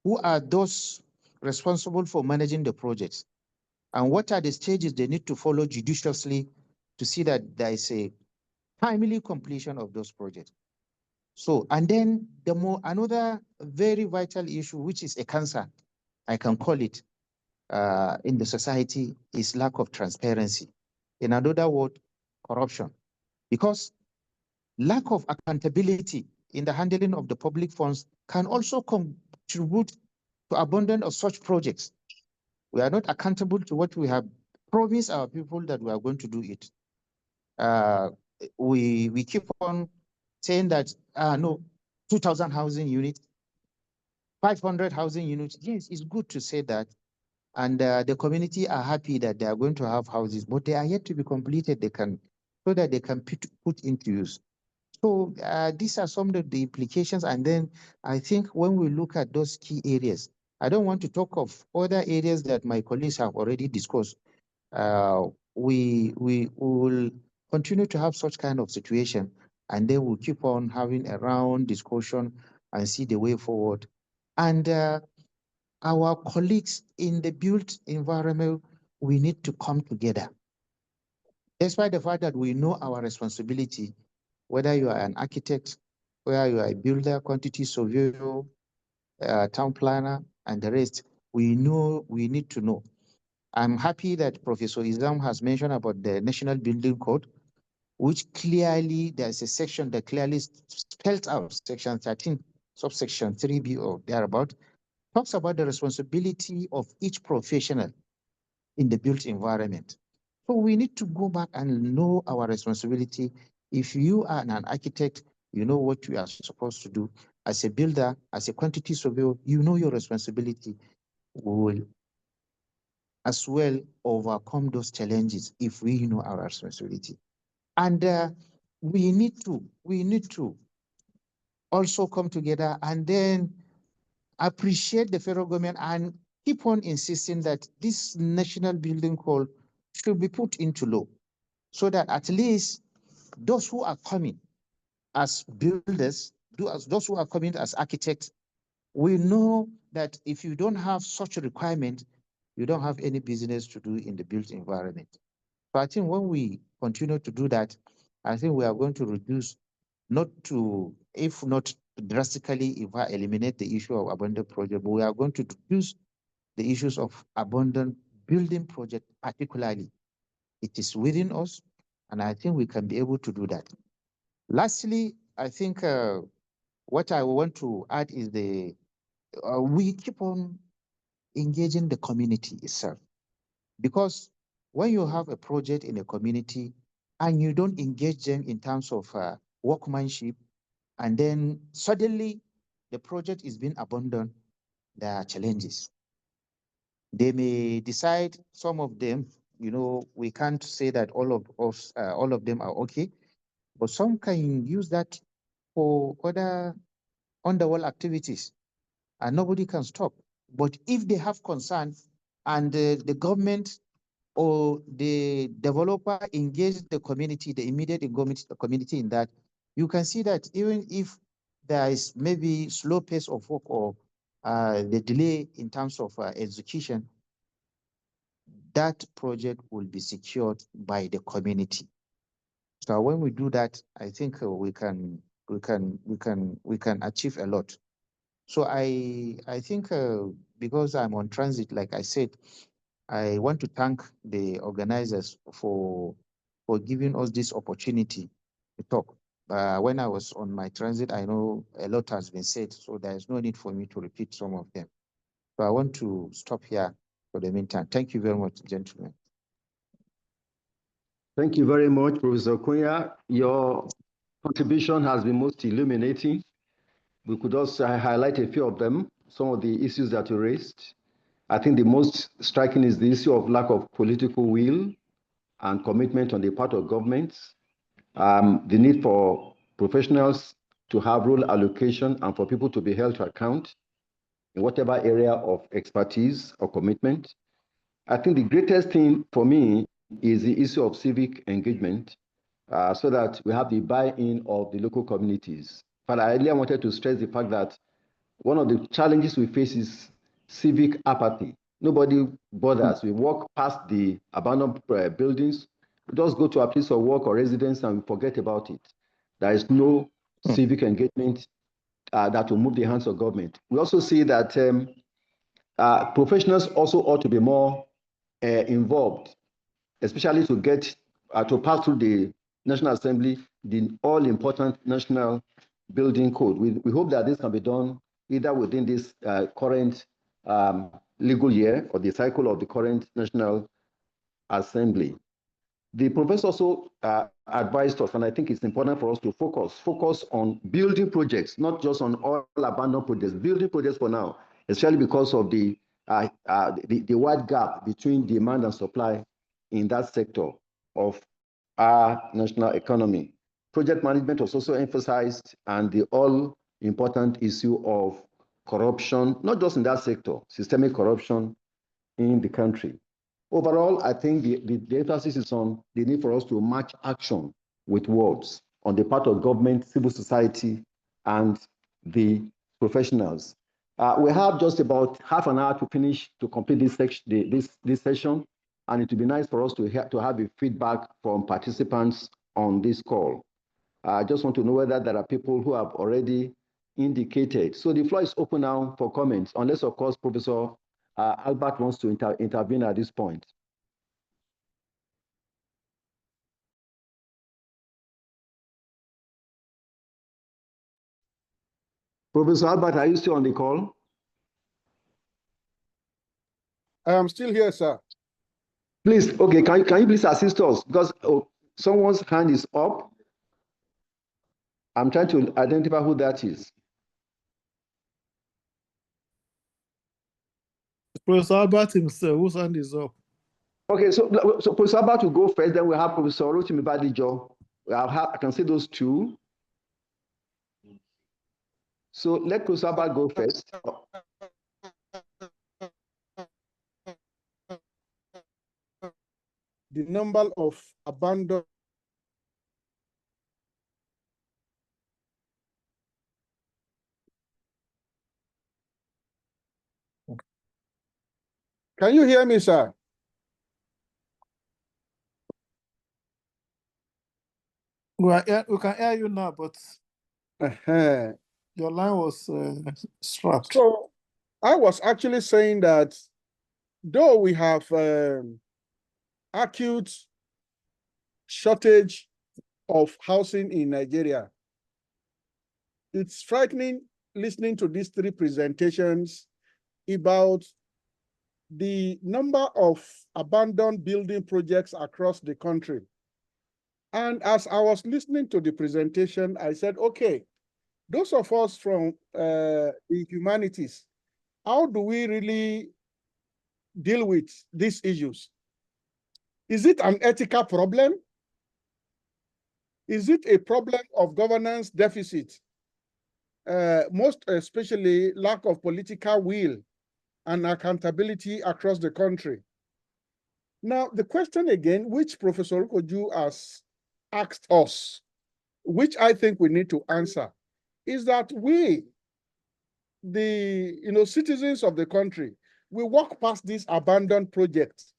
Who are those responsible for managing the projects? And what are the stages they need to follow judiciously to see that there is a timely completion of those projects? So, and then another very vital issue, which is a cancer, I can call it, in the society, is lack of transparency. In another word, corruption. Because lack of accountability in the handling of the public funds can also contribute to abandon of such projects. We are not accountable to what we have promised our people that we are going to do it. We keep on saying that, no, 2,000 housing units, 500 housing units. Yes, it's good to say that. And the community are happy that they are going to have houses, but they are yet to be completed. So that they can put into use. So these are some of the implications. And then I think when we look at those key areas, I don't want to talk of other areas that my colleagues have already discussed. We will continue to have such kind of situation, and then we'll keep on having a round discussion and see the way forward. And our colleagues in the built environment, we need to come together. Despite the fact that we know our responsibility, whether you are an architect, whether you are a builder, quantity surveyor, town planner, and the rest, we need to know. I'm happy that Professor Izam has mentioned about the National Building Code, which clearly, there's a section that clearly spells out, section 13, subsection 3B or thereabout, talks about the responsibility of each professional in the built environment. So we need to go back and know our responsibility. If you are an architect, you know what you are supposed to do. As a builder, as a quantity surveyor, you know your responsibility. We will as well overcome those challenges if we know our responsibility. And we need to also come together and then appreciate the federal government and keep on insisting that this national building code should be put into law so that at least those who are coming as builders, those who are coming as architects, we know that if you don't have such a requirement, you don't have any business to do in the built environment. So I think when we continue to do that, I think we are going to reduce, not to, if not drastically, if I eliminate the issue of abandoned project, but we are going to reduce the issues of abandoned building project particularly. It is within us, and I think we can be able to do that. Lastly, I think what I want to add is we keep on engaging the community itself. Because when you have a project in a community and you don't engage them in terms of workmanship, and then suddenly the project is being abandoned, there are challenges. They may decide, some of them, we can't say that all of us, all of them are okay, but some can use that for other underworld activities, and nobody can stop. But if they have concern and the government or the developer engage the community, the immediate community in that, you can see that even if there is maybe slow pace of work or the delay in terms of execution, that project will be secured by the community. So when we do that, I think we can achieve a lot. So I think because I'm on transit, like I said, I want to thank the organizers for giving us this opportunity to talk. When I was on my transit, I know a lot has been said, so there is no need for me to repeat some of them. So I want to stop here for the meantime. Thank you very much, gentlemen. Thank you very much, Professor Kunya. Your contribution has been most illuminating. We could also highlight a few of them, some of the issues that you raised. I think the most striking is the issue of lack of political will and commitment on the part of governments, the need for professionals to have role allocation and for people to be held to account in whatever area of expertise or commitment. I think the greatest thing for me is the issue of civic engagement, so that we have the buy-in of the local communities. But I earlier wanted to stress the fact that one of the challenges we face is civic apathy. Nobody bothers. We walk past the abandoned buildings, we just go to a place of work or residence and we forget about it. There is no civic engagement that will move the hands of government. We also see that professionals also ought to be more involved, especially to get to pass through the National Assembly, the all-important National Building Code. We hope that this can be done either within this current legal year or the cycle of the current National Assembly. The professor also advised us, and I think it's important for us to focus on building projects, not just on all abandoned projects, building projects for now, especially because of the wide gap between demand and supply in that sector of our national economy. Project management was also emphasized, and the all-important issue of corruption, not just in that sector, systemic corruption in the country. Overall, I think the emphasis is on the need for us to match action with words on the part of government, civil society, and the professionals. We have just about half an hour to finish to complete this session, and it would be nice for us to have a feedback from participants on this call. I just want to know whether there are people who have already indicated. So the floor is open now for comments, unless, of course, Professor Albert wants to intervene at this point. Professor Albert, are you still on the call? I am still here, sir. Please, okay, can you please assist us? Because someone's hand is up. I'm trying to identify who that is. Professor Albert himself, whose hand is up? Okay, so Professor Albert will go first, then we have Professor Rotimi Badijo. I can see those two. So let Professor Albert go first. The number of abandoned Can you hear me, sir? We can hear you now, but your line was strapped. So I was actually saying that though we have acute shortage of housing in Nigeria, it's frightening listening to these three presentations about the number of abandoned building projects across the country. And as I was listening to the presentation, I said, okay, those of us from the humanities, how do we really deal with these issues? Is it an ethical problem? Is it a problem of governance deficit? Most especially lack of political will and accountability across the country. Now, the question again, which Professor Olukoju has asked us, which I think we need to answer, is that we, the citizens of the country, we walk past these abandoned projects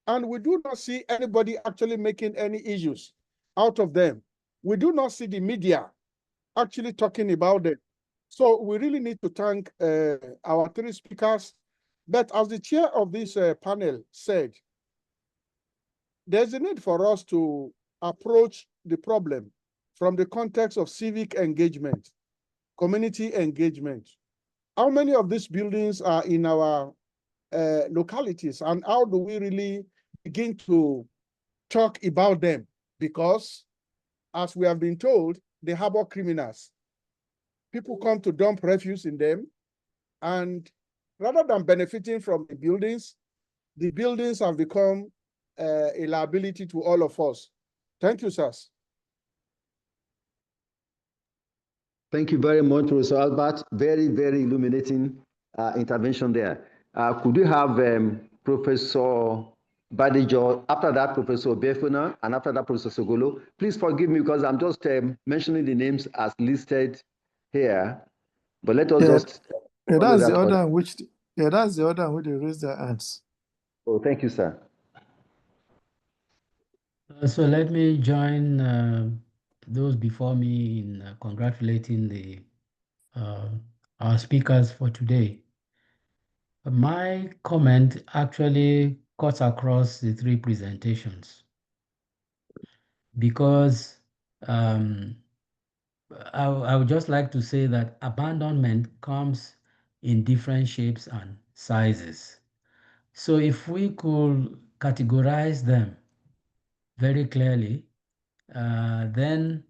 and we do not see anybody actually making any issues out of them. We do not see the media actually talking about them. So we really need to thank our three speakers. But as the chair of this panel said, there's a need for us to approach the problem from the context of civic engagement, community engagement. How many of these buildings are in our localities, and how do we really begin to talk about them? Because as we have been told, they harbor criminals. People come to dump refuse in them, and rather than benefiting from the buildings have become a liability to all of us. Thank you, sirs. Thank you very much, Professor Albert. Very, very illuminating intervention there. Could we have Professor Badijo, after that, Professor Befuna, and after that, Professor Sogolo? Please forgive me because I'm just mentioning the names as listed here. But let us just... that's the order in which that's the order in which they raise their hands. Oh, thank you, sir. So let me join those before me in congratulating our speakers for today. My comment actually cuts across the three presentations because I would just like to say that abandonment comes in different shapes and sizes. So if we could categorize them very clearly, then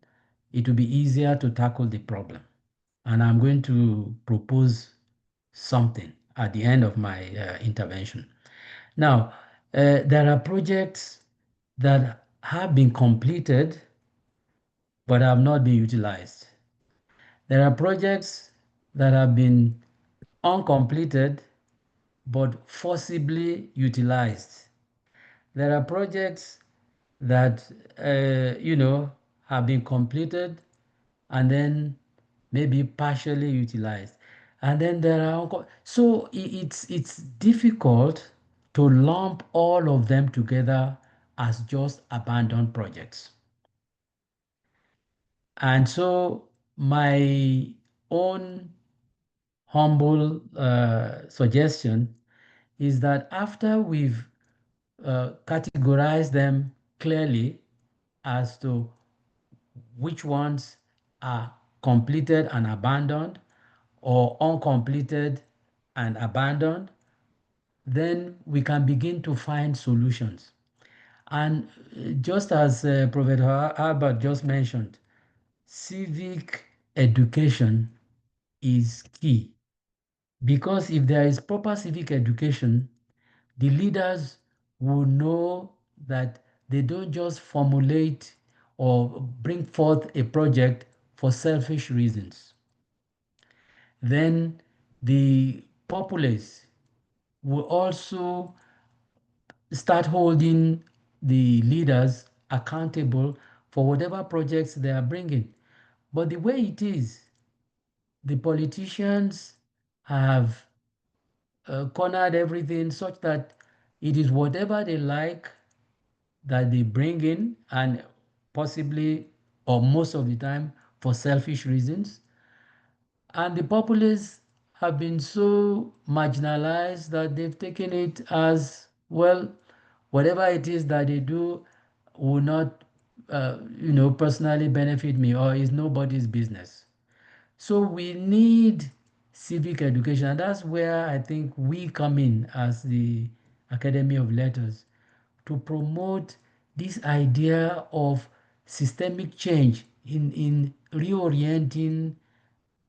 it will be easier to tackle the problem. And I'm going to propose something at the end of my intervention. Now, there are projects that have been completed but have not been utilized. There are projects that have been uncompleted but forcibly utilized. There are projects that have been completed and then maybe partially utilized. And then there are so it's difficult to lump all of them together as just abandoned projects. And so my own humble suggestion is that after we've categorized them clearly as to which ones are completed and abandoned, or uncompleted and abandoned, then we can begin to find solutions. And just as Professor Albert just mentioned, civic education is key, because if there is proper civic education, the leaders will know that they don't just formulate or bring forth a project for selfish reasons. Then the populace will also start holding the leaders accountable for whatever projects they are bringing. But the way it is, the politicians have cornered everything such that it is whatever they like that they bring in, and possibly or most of the time for selfish reasons. And the populists have been so marginalized that they've taken it as, well, whatever it is that they do will not, personally benefit me, or is nobody's business. So we need civic education. And that's where I think we come in as the Academy of Letters, to promote this idea of systemic change in reorienting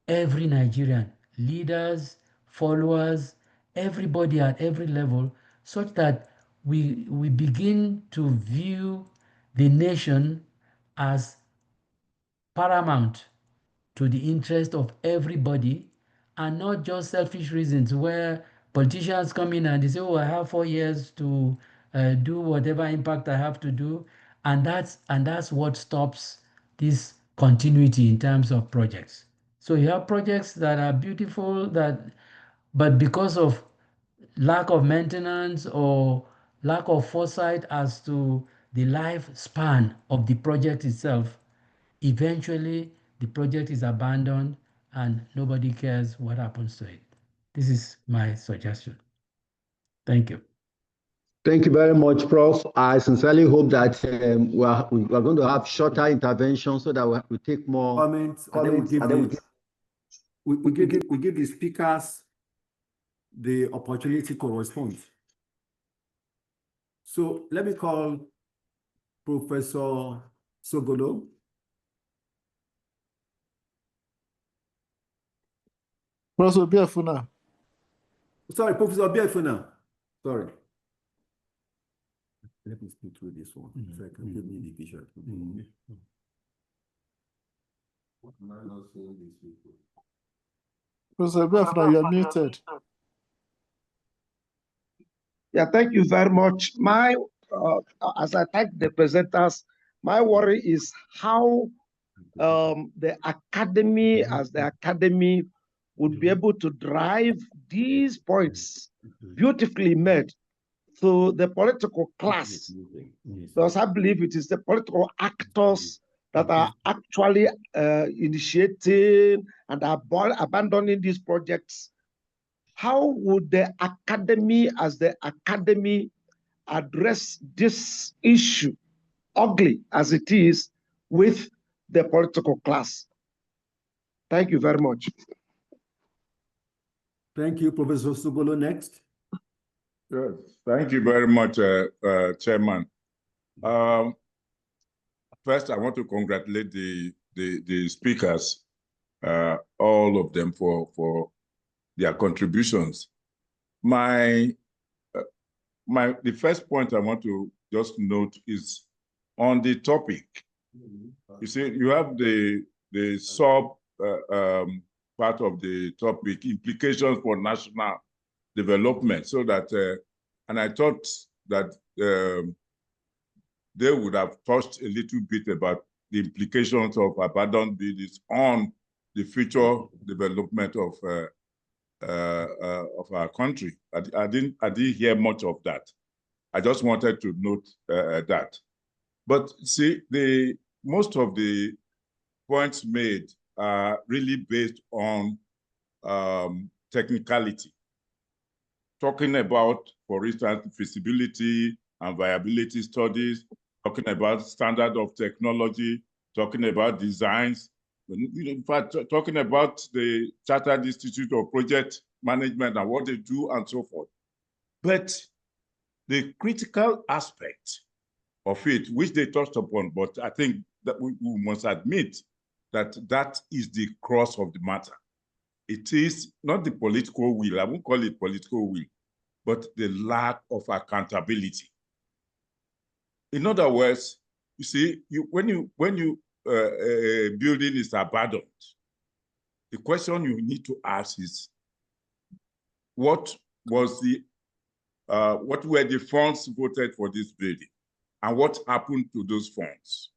every Nigerian, leaders, followers, everybody at every level, such that we begin to view the nation as paramount to the interest of everybody, and not just selfish reasons where politicians come in and they say, oh, I have 4 years to do whatever impact I have to do. And that's what stops this continuity in terms of projects. So you have projects that are beautiful, but because of lack of maintenance or lack of foresight as to the lifespan of the project itself, eventually the project is abandoned and nobody cares what happens to it. This is my suggestion. Thank you. Thank you very much, Prof. I sincerely hope that we are going to have shorter interventions so that we take more comments, and then we give the speakers the opportunity to respond. So let me call Professor Sogolo. Professor Biafuna. Sorry, Professor Biafuna. Sorry. Let me speak through this one so I can give me the vision. What am I not seeing these people? Professor Biafuna, you're muted. Yeah, thank you very much. As I thank the presenters, my worry is how the academy, as the academy, would be able to drive these points beautifully made to the political class. Because I believe it is the political actors that are actually initiating and abandoning these projects. How would the academy, as the academy, address this issue, ugly as it is, with the political class? Thank you very much. Thank you, Professor Sugolo. Next. Yes, thank you very much, Chairman. First, I want to congratulate the speakers, all of them, for their contributions. The first point I want to just note is on the topic. You see, you have the sub part of the topic, implications for national development, so that, and I thought that they would have touched a little bit about the implications of abandoned buildings on the future development of our country. I didn't hear much of that. I just wanted to note that. But see, most of the points made are really based on technicality. Talking about, for instance, feasibility and viability studies, talking about standard of technology, talking about designs, In fact, talking about the Chartered Institute of Project Management and what they do and so forth. But the critical aspect of it, which they touched upon, but I think that we must admit that that is the crux of the matter. It is not the political will, I won't call it political will, but the lack of accountability. In other words, you see, when a building is abandoned, the question you need to ask is, what were the funds voted for this building, and what happened to those funds?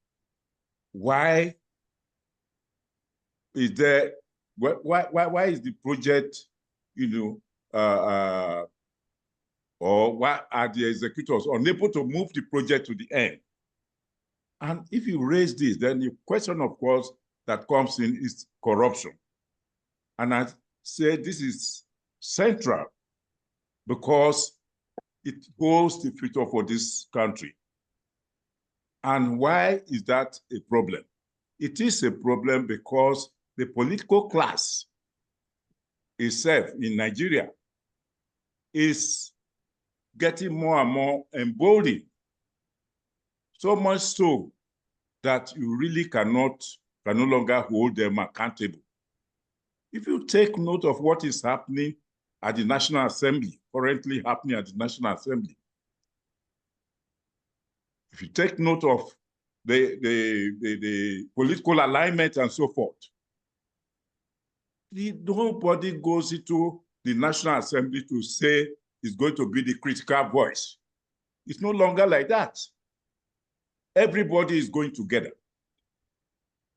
Why is there? Why is the project, or why are the executors unable to move the project to the end? And if you raise this, then the question, of course, that comes in is corruption. And I say this is central because it holds the future for this country. And why is that a problem? It is a problem because the political class itself in Nigeria is getting more and more emboldened, so much so that you really can no longer hold them accountable. If you take note of what is happening at the National Assembly, currently happening at the National Assembly, if you take note of the political alignment and so forth, nobody goes into the National Assembly to say it's going to be the critical voice. It's no longer like that. Everybody is going together.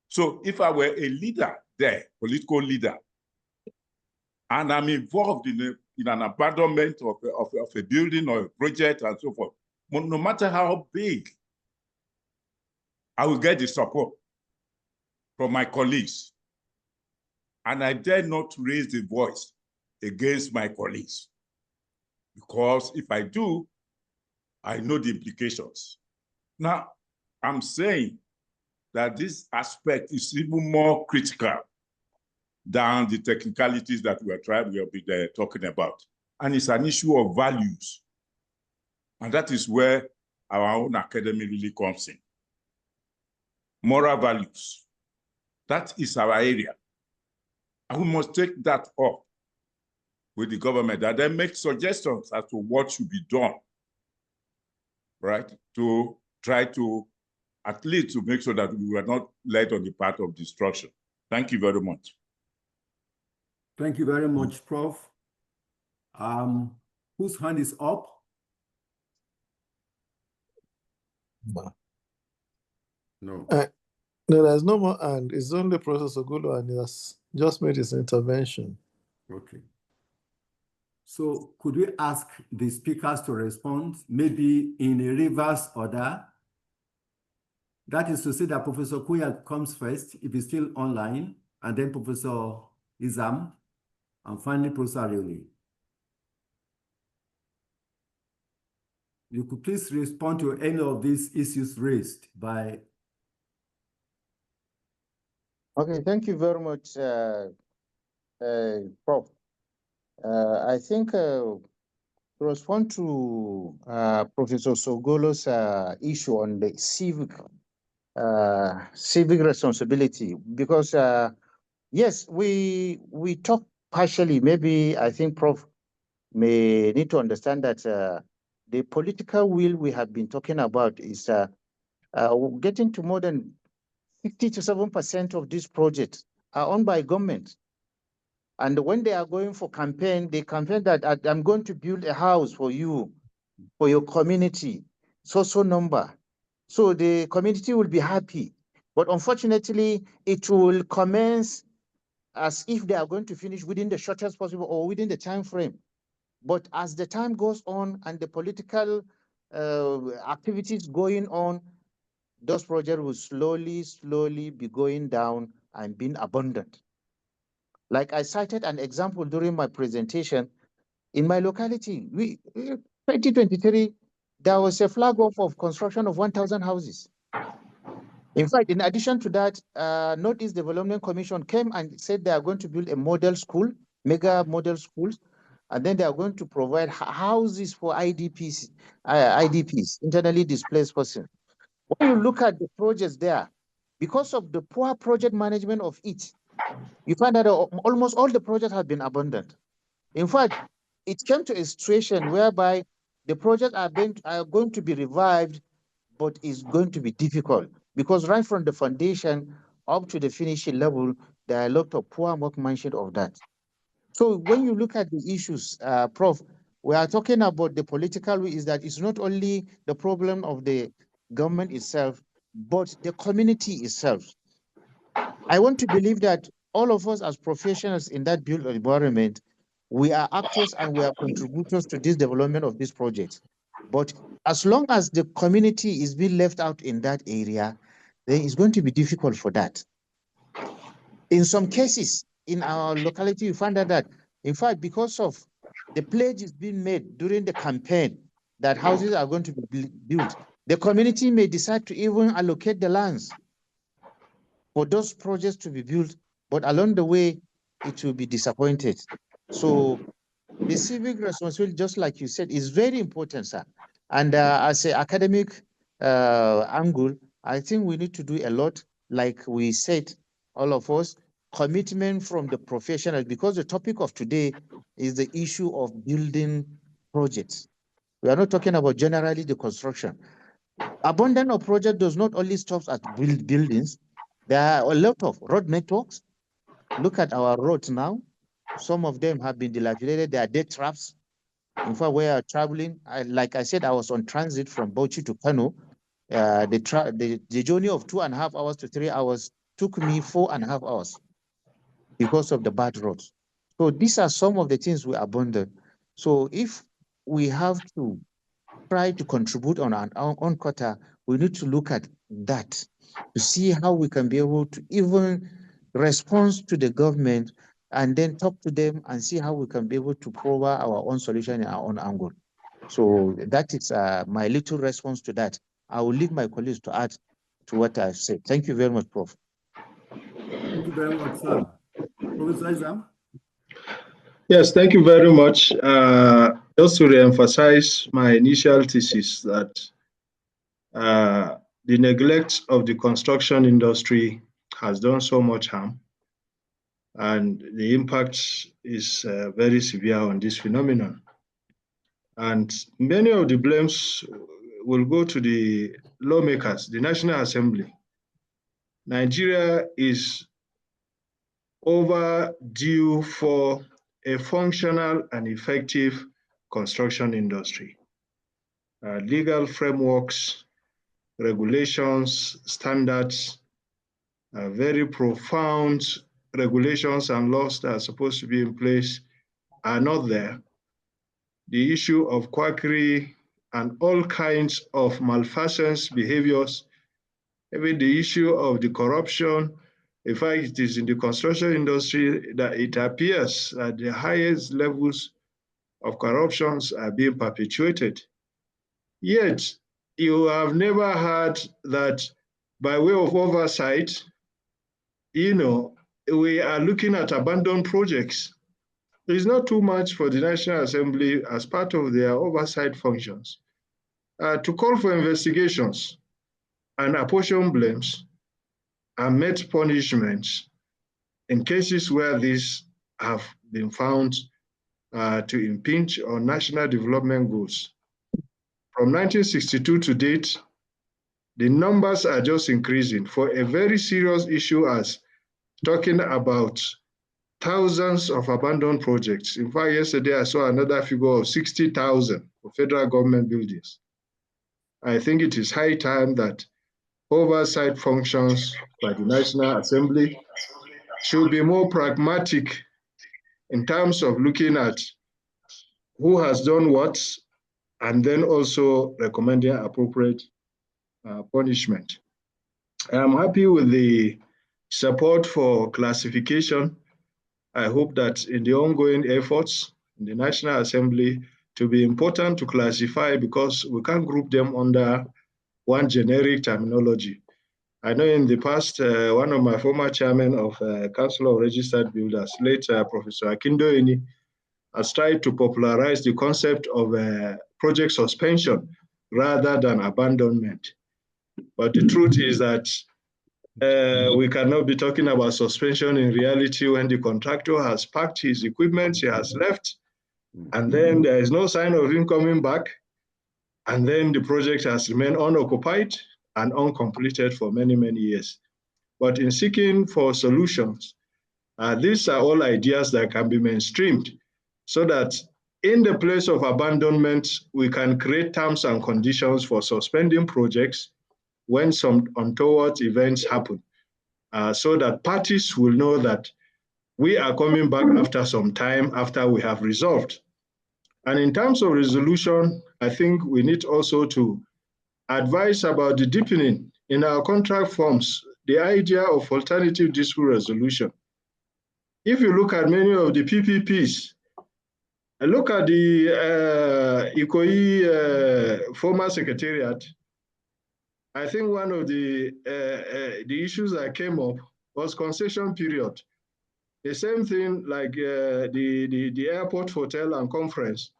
So if I were a leader there, political leader, and I'm involved in an abandonment of a building or a project and so forth, no matter how big, I will get the support from my colleagues. And I dare not raise the voice against my colleagues, because if I do, I know the implications. Now, I'm saying that this aspect is even more critical than the technicalities that we'll be talking about. And it's an issue of values. And that is where our own academy really comes in. Moral values. That is our area. And we must take that up with the government and then make suggestions as to what should be done, right? To try to, at least to make sure that we were not led on the path of destruction. Thank you very much. Thank you very much, Prof. Whose hand is up? No. No, there's no more hand. It's only Professor Ogulu, and he has just made his intervention. Okay. So could we ask the speakers to respond, maybe in a reverse order? That is to say that Professor Kunya comes first, if he's still online, and then Professor Izam, and finally Professor Ariole. You could please respond to any of these issues raised by... Okay, thank you very much, Prof. I think to respond to Professor Sogolo's issue on the civic responsibility, because yes, we talk partially. Maybe I think Prof may need to understand that the political will we have been talking about is getting to more than 67% of these projects are owned by government. And when they are going for campaign, they campaign that I'm going to build a house for you, for your community, so number. So the community will be happy. But unfortunately, it will commence as if they are going to finish within the shortest possible or within the time frame. But as the time goes on and the political activities going on, those projects will slowly be going down and being abandoned. Like I cited an example during my presentation, in my locality, 2023, there was a flag off of construction of 1,000 houses. In fact, in addition to that, Northeast Development Commission came and said they are going to build a model school, mega model schools, and then they are going to provide houses for IDPs, internally displaced persons. When you look at the projects there, because of the poor project management of it, you find that almost all the projects have been abandoned. In fact, it came to a situation whereby the projects are going to be revived, but it's going to be difficult because right from the foundation up to the finishing level, there are a lot of poor workmanship of that. So when you look at the issues, Prof, we are talking about the political is that it's not only the problem of the government itself, but the community itself. I want to believe that all of us as professionals in that built environment, we are actors and we are contributors to this development of this project. But as long as the community is being left out in that area, then it's going to be difficult for that. In some cases, in our locality, you find out that, in fact, because of the pledges being made during the campaign that houses are going to be built, the community may decide to even allocate the lands for those projects to be built, but along the way, it will be disappointed. So the civic responsibility, just like you said, is very important, sir. And as an academic angle, I think we need to do a lot, like we said, all of us, commitment from the professionals, because the topic of today is the issue of building projects. We are not talking about generally the construction. Abundance of project does not only stop at buildings. There are a lot of road networks. Look at our roads now. Some of them have been dilapidated. They are dead traps. In fact, we are traveling. Like I said, I was on transit from Bauchi to Kano. The journey of 2.5 hours to 3 hours took me 4.5 hours because of the bad roads. So these are some of the things we abandon. So if we have to try to contribute on our own quota, we need to look at that to see how we can be able to even respond to the government and then talk to them and see how we can be able to provide our own solution in our own angle. So that is my little response to that. I will leave my colleagues to add to what I've said. Thank you very much, Prof. Thank you very much, sir. Professor Izam? Yes, thank you very much. Just to re-emphasize my initial thesis that the neglect of the construction industry has done so much harm, and the impact is very severe on this phenomenon. And many of the blames will go to the lawmakers, the National Assembly. Nigeria is overdue for a functional and effective construction industry. Legal frameworks, regulations, standards, very profound regulations and laws that are supposed to be in place are not there. The issue of quackery and all kinds of malfeasance behaviors, even the issue of the corruption. In fact, it is in the construction industry that it appears that the highest levels of corruptions are being perpetuated. Yet, you have never heard that by way of oversight, we are looking at abandoned projects. It's not too much for the National Assembly as part of their oversight functions to call for investigations and apportion blames and met punishments in cases where these have been found to impinge on national development goals. From 1962 to date, the numbers are just increasing for a very serious issue as talking about thousands of abandoned projects. In fact, yesterday I saw another figure of 60,000 for federal government buildings. I think it is high time that oversight functions by the National Assembly should be more pragmatic in terms of looking at who has done what and then also recommending appropriate punishment. I'm happy with the support for classification. I hope that in the ongoing efforts in the National Assembly to be important to classify because we can't group them under one generic terminology. I know in the past, one of my former chairmen of Council of Registered Builders, late Professor Akindoini, has tried to popularize the concept of project suspension rather than abandonment. But the truth is that we cannot be talking about suspension in reality when the contractor has packed his equipment, he has left, and then there is no sign of him coming back, and then the project has remained unoccupied and uncompleted for many, many years. But in seeking for solutions, these are all ideas that can be mainstreamed so that in the place of abandonment, we can create terms and conditions for suspending projects when some untoward events happen, so that parties will know that we are coming back after some time after we have resolved. And in terms of resolution, I think we need also to advise about the deepening in our contract forms, the idea of alternative dispute resolution. If you look at many of the PPPs, look at the Ikoyi former secretariat, I think one of the issues that came up was concession period. The same thing like the airport, hotel, and conference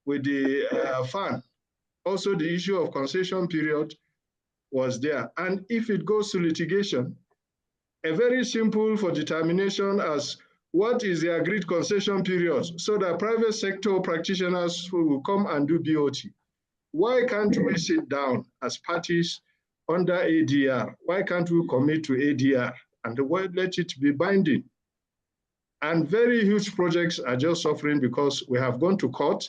with the fan. Also, the issue of concession period was there. And if it goes to litigation, a very simple for determination as what is the agreed concession period so that private sector practitioners will come and do BOT. Why can't we sit down as parties under ADR? Why can't we commit to ADR and let it be binding? And very huge projects are just suffering because we have gone to court,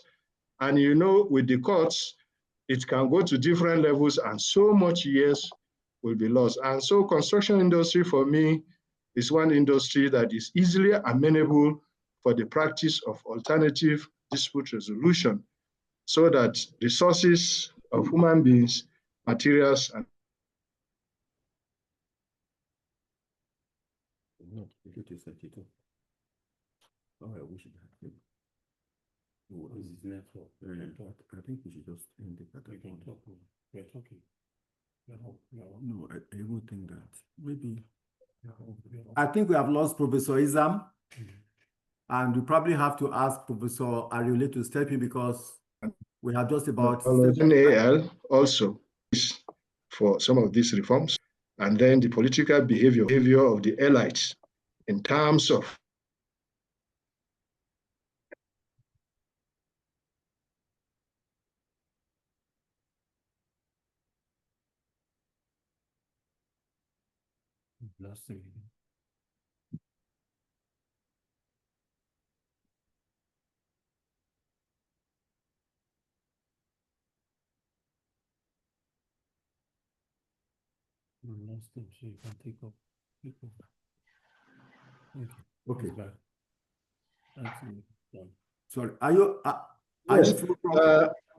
and you know, with the courts, it can go to different levels and so much years will be lost. And so construction industry for me is one industry that is easily amenable for the practice of alternative dispute resolution so that resources of human beings, materials, and I think we should just end it. We're talking. No, I would think that maybe. I think we have lost Professor Izam, and we probably have to ask Professor Ariole to step in because we have just about. NAL also for some of these reforms, and then the political behavior of the elites in terms of so you can take up. Okay. Sorry, are you? Yes,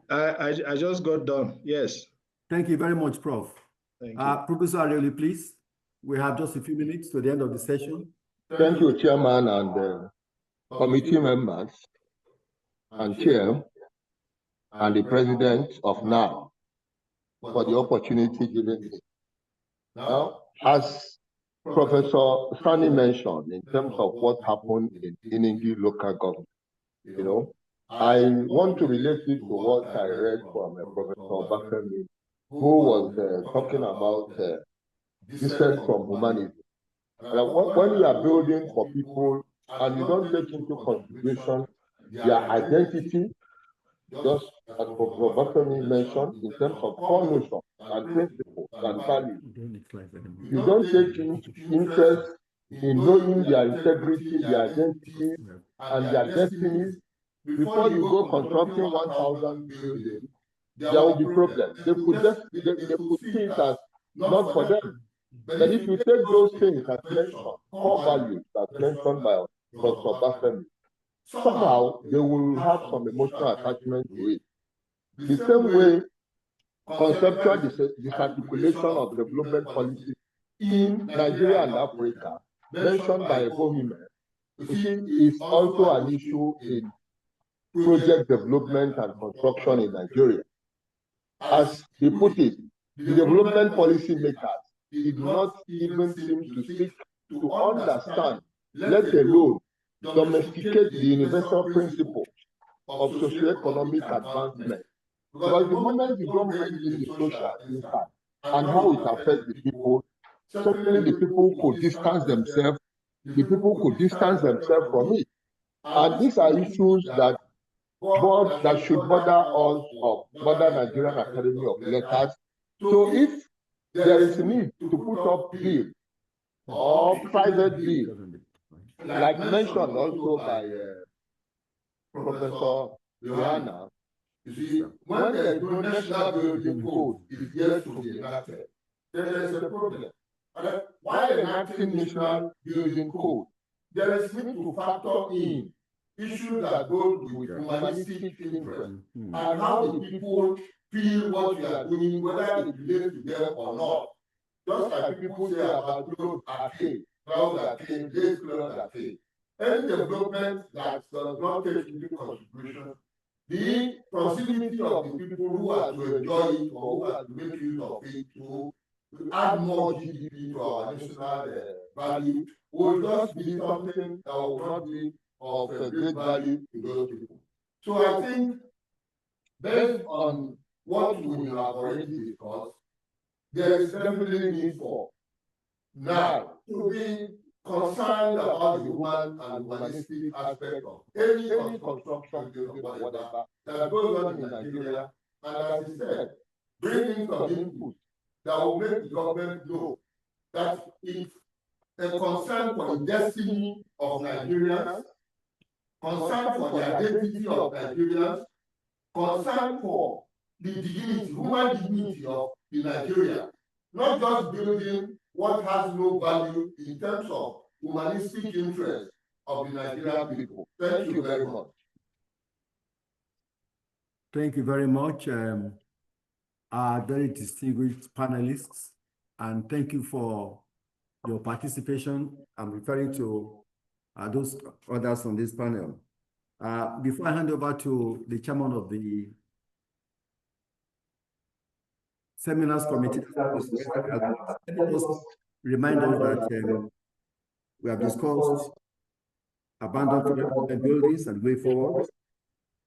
I just got done. Yes. Thank you very much, Prof. Thank you. Professor Ariole, please. We have just a few minutes to the end of the session. Thank you, Chairman and committee members and Chair and the President of NAL for the opportunity given me. Now, as Professor Sani mentioned in terms of what happened in Iningi local government, you know, I want to relate it to what I read from Professor Bakami, who was talking about dissent from humanity. When you are building for people and you don't take into consideration their identity, just as Professor Bakami mentioned, in terms of core notions and principles and values, you don't take interest in knowing their integrity, their identity, and their destinies. Before you go constructing 1,000 buildings, there will be problems. They could see it as not for them. But if you take those things as mentioned, core values as mentioned by Professor Bakami, somehow they will have some emotional attachment to it. The same way, conceptual disarticulation of development policies in Nigeria and Africa, mentioned by Bohemian, you see, is also an issue in project development and construction in Nigeria. As he put it, the development policy makers did not even seem to seek to understand, let alone domesticate the universal principles of socioeconomic advancement. Because the moment you don't bring in the social impact and how it affects the people, certainly the people could distance themselves, from it. And these are issues that should bother us of bother Nigerian Academy of Letters. So if there is a need to put up bill or private bill, like mentioned also by Professor Yohanna, you see, when there is no national building code is yet to be enacted, then there is a problem. While enacting national building code, there is need to factor in issues that go with humanistic interest and how the people feel what we are doing, whether it relates to them or not. Just like people say about clothes arcade, clothes arcade, lace clothes arcade. Any development that does not take into consideration the proximity of the people who are to enjoy it or who are to make use of it to add more GDP to our national value will just be something that will not be of great value to those people. So I think based on what we have already discussed, there is definitely need for NAL to be concerned about the human and humanistic aspect of any construction building or whatever that goes on in Nigeria, and as he said, bring in some input that will make the government know that it's a concern for the destiny of Nigerians, concern for the identity of Nigerians, concern for the dignity, human dignity of the Nigeria, not just building what has no value in terms of humanistic interest of the Nigerian people. Thank you very much. Thank you very much, our very distinguished panelists, and thank you for your participation. I'm referring to those others on this panel. Before I hand over to the chairman of the seminars committee, let me just remind us that we have discussed abandoned buildings and way forward.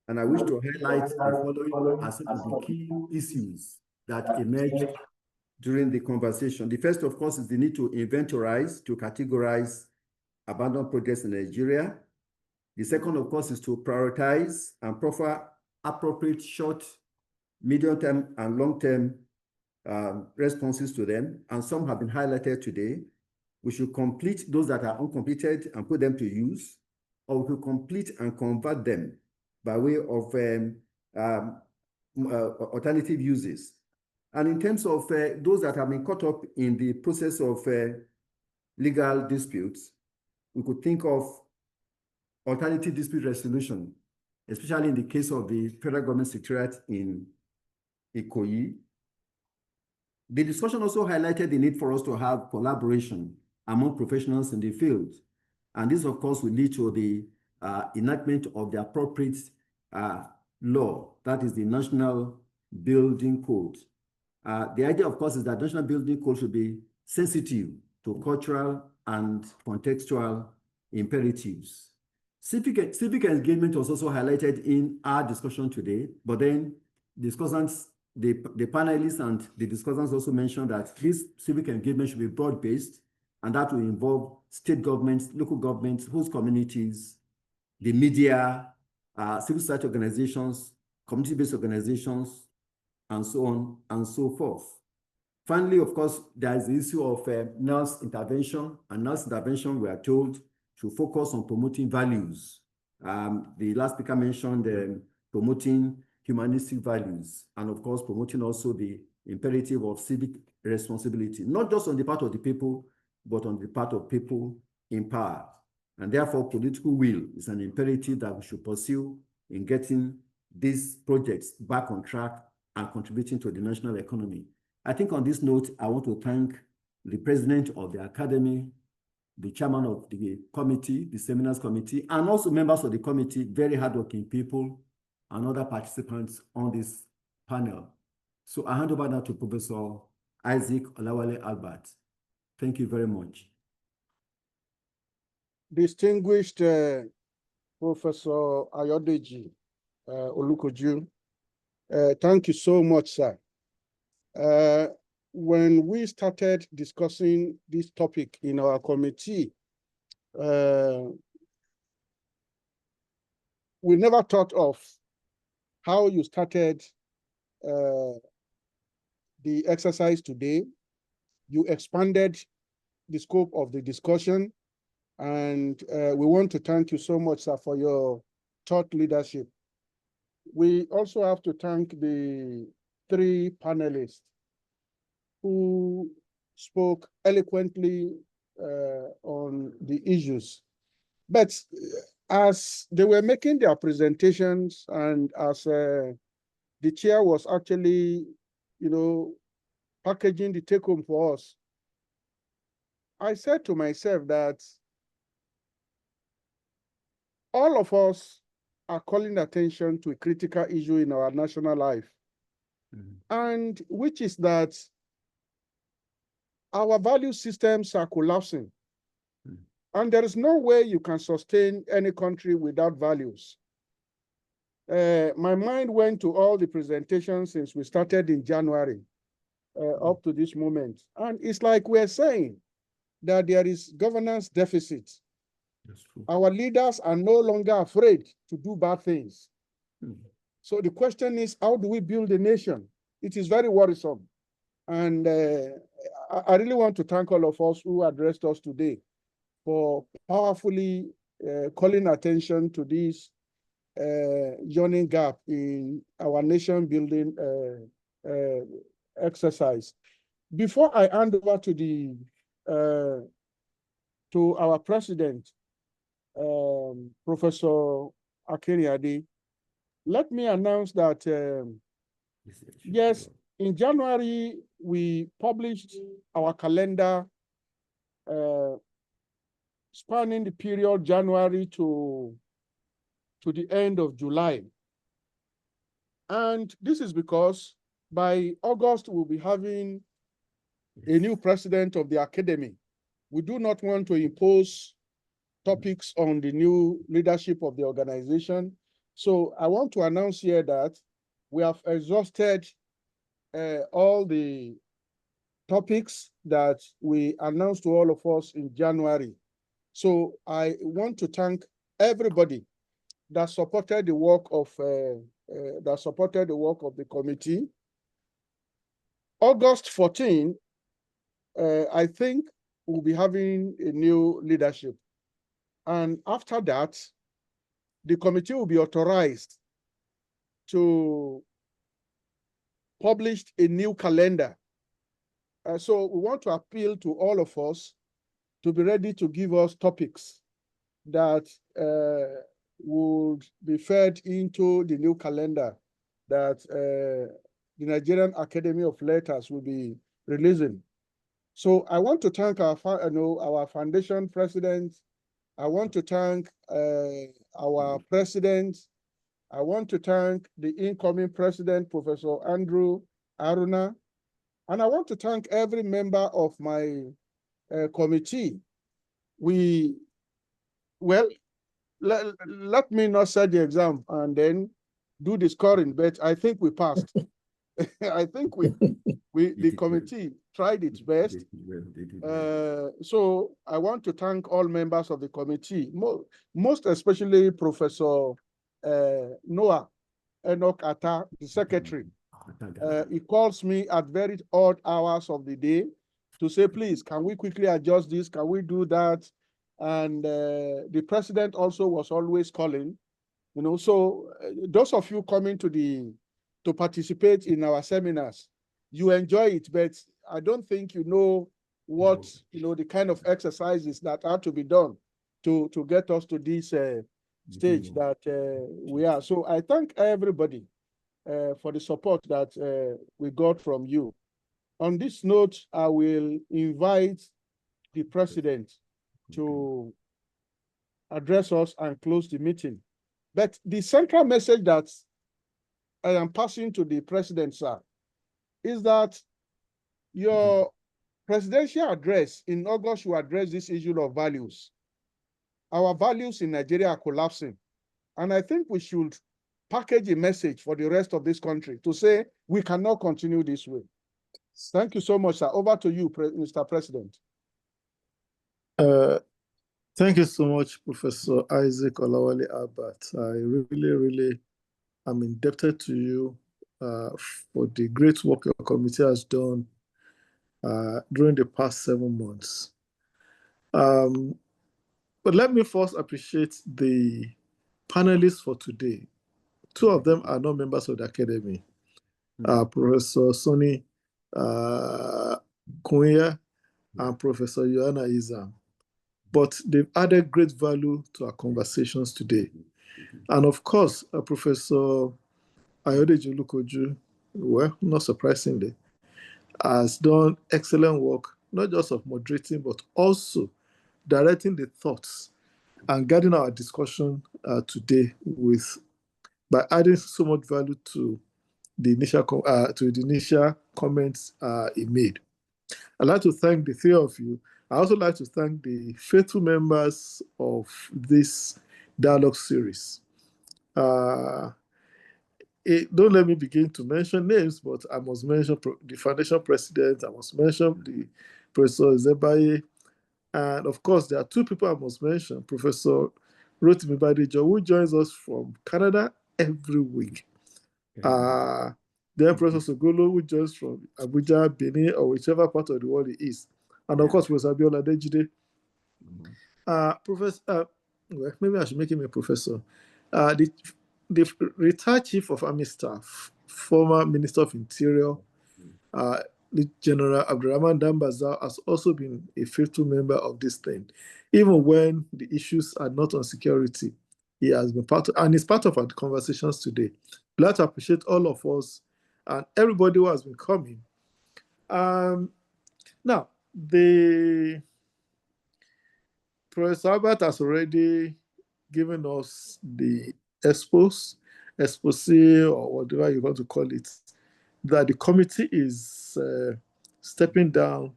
And I wish to highlight the following as some of the key issues that emerged during the conversation. The first, of course, is the need to inventorize, to categorize abandoned projects in Nigeria. The second, of course, is to prioritize and proffer appropriate short, medium-term, and long-term responses to them. And some have been highlighted today. We should complete those that are uncompleted and put them to use, or we could complete and convert them by way of alternative uses. And in terms of those that have been caught up in the process of legal disputes, we could think of alternative dispute resolution, especially in the case of the federal government secretariat in Ikoyi. The discussion also highlighted the need for us to have collaboration among professionals in the field. And this, of course, will lead to the enactment of the appropriate law, that is the National Building Code. The idea, of course, is that National Building Code should be sensitive to cultural and contextual imperatives. Civic engagement was also highlighted in our discussion today, but then discussants, the panelists and the discussants also mentioned that this civic engagement should be broad-based, and that will involve state governments, local governments, host communities, the media, civil society organizations, community-based organizations, and so on and so forth. Finally, of course, there is the issue of NAL's intervention, and NAL's intervention, we are told, to focus on promoting values. The last speaker mentioned promoting humanistic values, and of course, promoting also the imperative of civic responsibility, not just on the part of the people, but on the part of people in power. And therefore, political will is an imperative that we should pursue in getting these projects back on track and contributing to the national economy. I think on this note, I want to thank the president of the academy, the chairman of the committee, the seminars committee, and also members of the committee, very hardworking people, and other participants on this panel. So I hand over now to Professor Isaac Olawale Albert. Thank you very much. Distinguished Professor Ayodeji Olukoju, thank you so much, sir. When we started discussing this topic in our committee, we never thought of how you started the exercise today. You expanded the scope of the discussion, and we want to thank you so much, sir, for your thought leadership. We also have to thank the 3 panelists who spoke eloquently on the issues. But as they were making their presentations, and as the chair was actually, packaging the take-home for us, I said to myself that all of us are calling attention to a critical issue in our national life, and which is that our value systems are collapsing. And there is no way you can sustain any country without values. My mind went to all the presentations since we started in January up to this moment. And it's like we're saying that there is governance deficit. Our leaders are no longer afraid to do bad things. So the question is, how do we build a nation? It is very worrisome. And I really want to thank all of us who addressed us today for powerfully calling attention to this yawning gap in our nation building exercise. Before I hand over to our president, Professor Akiniade, let me announce that yes, in January we published our calendar spanning the period January to the end of July. And this is because by August, we'll be having a new president of the academy. We do not want to impose topics on the new leadership of the organization. So I want to announce here that we have exhausted all the topics that we announced to all of us in January. So I want to thank everybody that supported the work of the committee. August 14, I think we'll be having a new leadership. And after that, the committee will be authorized to publish a new calendar. So we want to appeal to all of us to be ready to give us topics that would be fed into the new calendar that the Nigerian Academy of Letters will be releasing. So I want to thank our foundation president. I want to thank our president. I want to thank the incoming president, Professor Andrew Aruna. And I want to thank every member of my committee. Let me not set the exam and then do the scoring, but I think we passed. I think the committee tried its best. So I want to thank all members of the committee, most especially Professor Noah Enoch Atta, the secretary. He calls me at very odd hours of the day to say, please, can we quickly adjust this? Can we do that? And the president also was always calling, so those of you coming to participate in our seminars, you enjoy it, but I don't think you know what, the kind of exercises that are to be done to get us to this stage that we are. So I thank everybody for the support that we got from you. On this note, I will invite the president to address us and close the meeting. But the central message that I am passing to the president, sir, is that your presidential address in August, you address this issue of values. Our values in Nigeria are collapsing. And I think we should package a message for the rest of this country to say we cannot continue this way. Thank you so much, sir. Over to you, Mr. President. Thank you so much, Professor Isaac Olawale Albert. I really am indebted to you for the great work your committee has done during the past 7 months. But let me first appreciate the panelists for today. 2 of them are not members of the academy. Professor Sani Kunya and Professor Yohanna Izam. But they've added great value to our conversations today. And of course, Professor Ayodeji Olukoju, well, not surprisingly, has done excellent work, not just of moderating, but also directing the thoughts and guiding our discussion today by adding so much value to the initial comments he made. I'd like to thank the 3 of you. I also like to thank the faithful members of this dialogue series. Don't let me begin to mention names, but I must mention the foundation president, I must mention the Professor Zebaye, and of course, there are 2 people I must mention, Professor Rotimi Badejo, who joins us from Canada every week. Then Professor Sogolo, who joins from Abuja, Benin, or whichever part of the world he is. And of course, Professor Abiola Dejide. Professor, well, maybe I should make him a professor. The retired Chief of Army Staff, former Minister of Interior, the General Abdurrahman Dambaza, has also been a faithful member of this thing. Even when the issues are not on security, he has been part of, and is part of our conversations today. I'd like to appreciate all of us and everybody who has been coming. Now, the Professor Albert has already given us the expose, or whatever you want to call it, that the committee is stepping down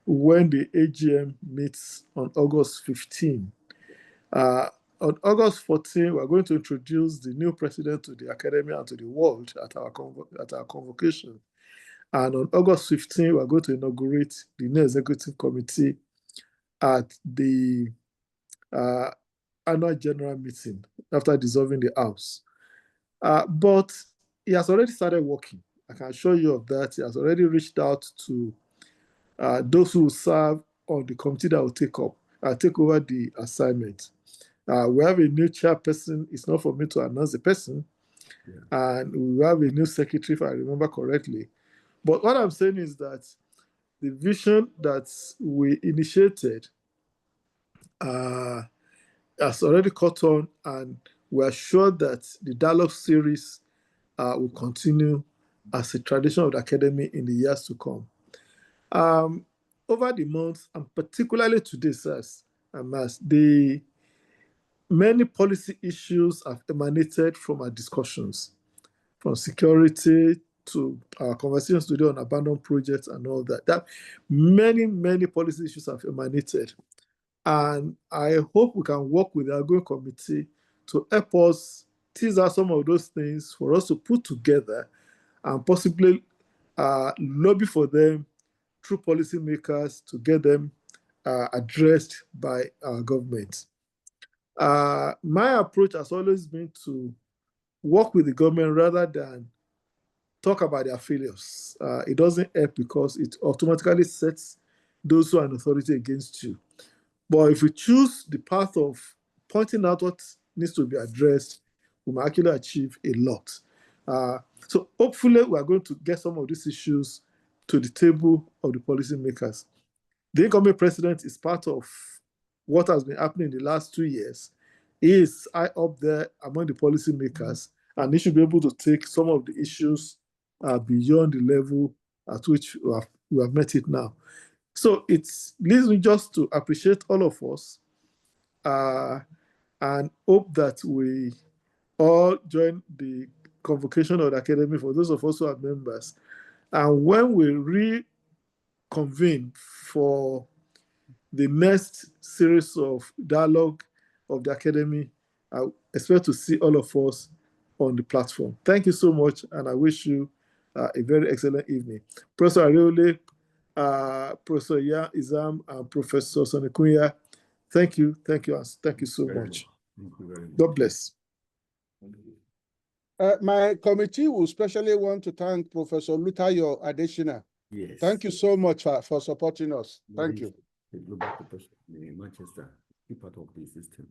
when the AGM meets on August 15. On August 14, we're going to introduce the new president to the academy and to the world at our convocation. And on August 15, we're going to inaugurate the new executive committee at the annual general meeting after dissolving the House. But he has already started working. I can assure you of that. He has already reached out to those who serve on the committee that will take over the assignment. We have a new chairperson. It's not for me to announce the person. And we have a new secretary, if I remember correctly. But what I'm saying is that the vision that we initiated has already caught on, and we're sure that the dialogue series will continue as a tradition of the academy in the years to come. Over the months, and particularly today, sirs, the many policy issues have emanated from our discussions, from security to our conversations today on abandoned projects and all that. That many policy issues have emanated. And I hope we can work with the outgoing committee to help us tease out some of those things for us to put together and possibly lobby for them through policymakers to get them addressed by our government. My approach has always been to work with the government rather than talk about their failures. It doesn't help because it automatically sets those who are in authority against you. But if we choose the path of pointing out what needs to be addressed, we might actually achieve a lot. So hopefully we are going to get some of these issues to the table of the policymakers. The incoming president is part of what has been happening in the last 2 years. He is high up there among the policymakers, and he should be able to take some of the issues beyond the level at which we have met it now. So it leaves me just to appreciate all of us and hope that we all join the convocation of the academy for those of us who are members. And when we reconvene for the next series of dialogue of the Academy, I expect to see all of us on the platform. Thank you so much, and I wish you a very excellent evening. Professor Ariole, Professor Izam, and Professor Sani Kunya, thank you so much. Thank you very much. God bless. My committee will especially want to thank Professor Lutayo Adeshina. Yes. Thank you so much for supporting us. Thank you. The global profession in Manchester, be part of the system.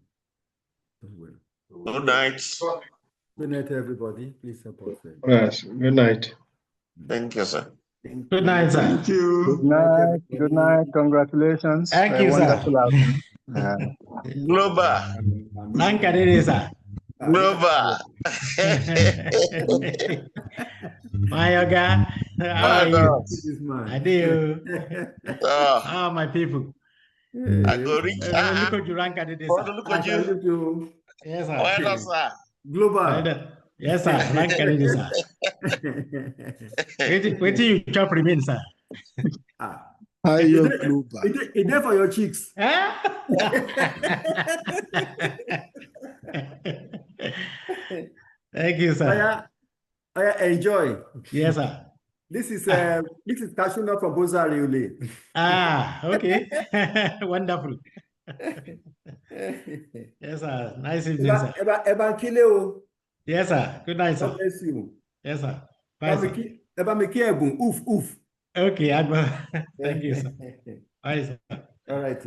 Very well. Good night. Good night, everybody. Please support them. Yes. Good night. Thank you, sir. Good night, sir. Thank you. Good night. Good night. Congratulations. Thank you, sir. Wonderful outcome. Global. Sir. Global. My Oga, how are you? I do. How are my people? I go reach. Look at you, rank at this. Look at you. Yes, sir. Why not, sir? Global. Yes, sir. Rank at this, sir. Wait till you chop remain, sir. Higher global. It's there for your cheeks. Thank you, sir. Enjoy. Yes, sir. This is catching up from Victor Ariole. Okay. Wonderful. Yes, sir. Nice evening, sir. Yes, sir. Good night, sir. God bless you. Yes, sir. Bye, sir. Oof, oof. Okay, thank you, sir. Bye, sir. All right.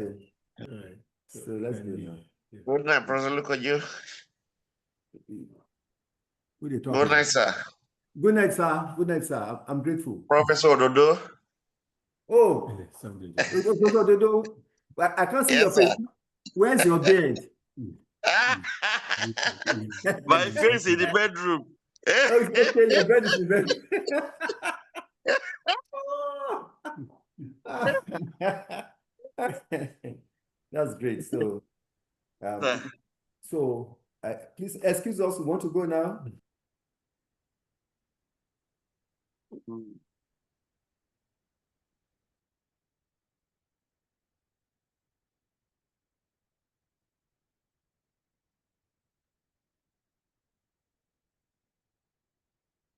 So let's go now. Good night, Professor Olukoju. Good night, sir. Good night, sir. Good night, sir. I'm grateful. Professor Ododo. Oh, Ododo. I can't see your face. Where's your bed? My face in the bedroom. Okay, your bed is in the bed. That's great. So, please excuse us. We want to go now.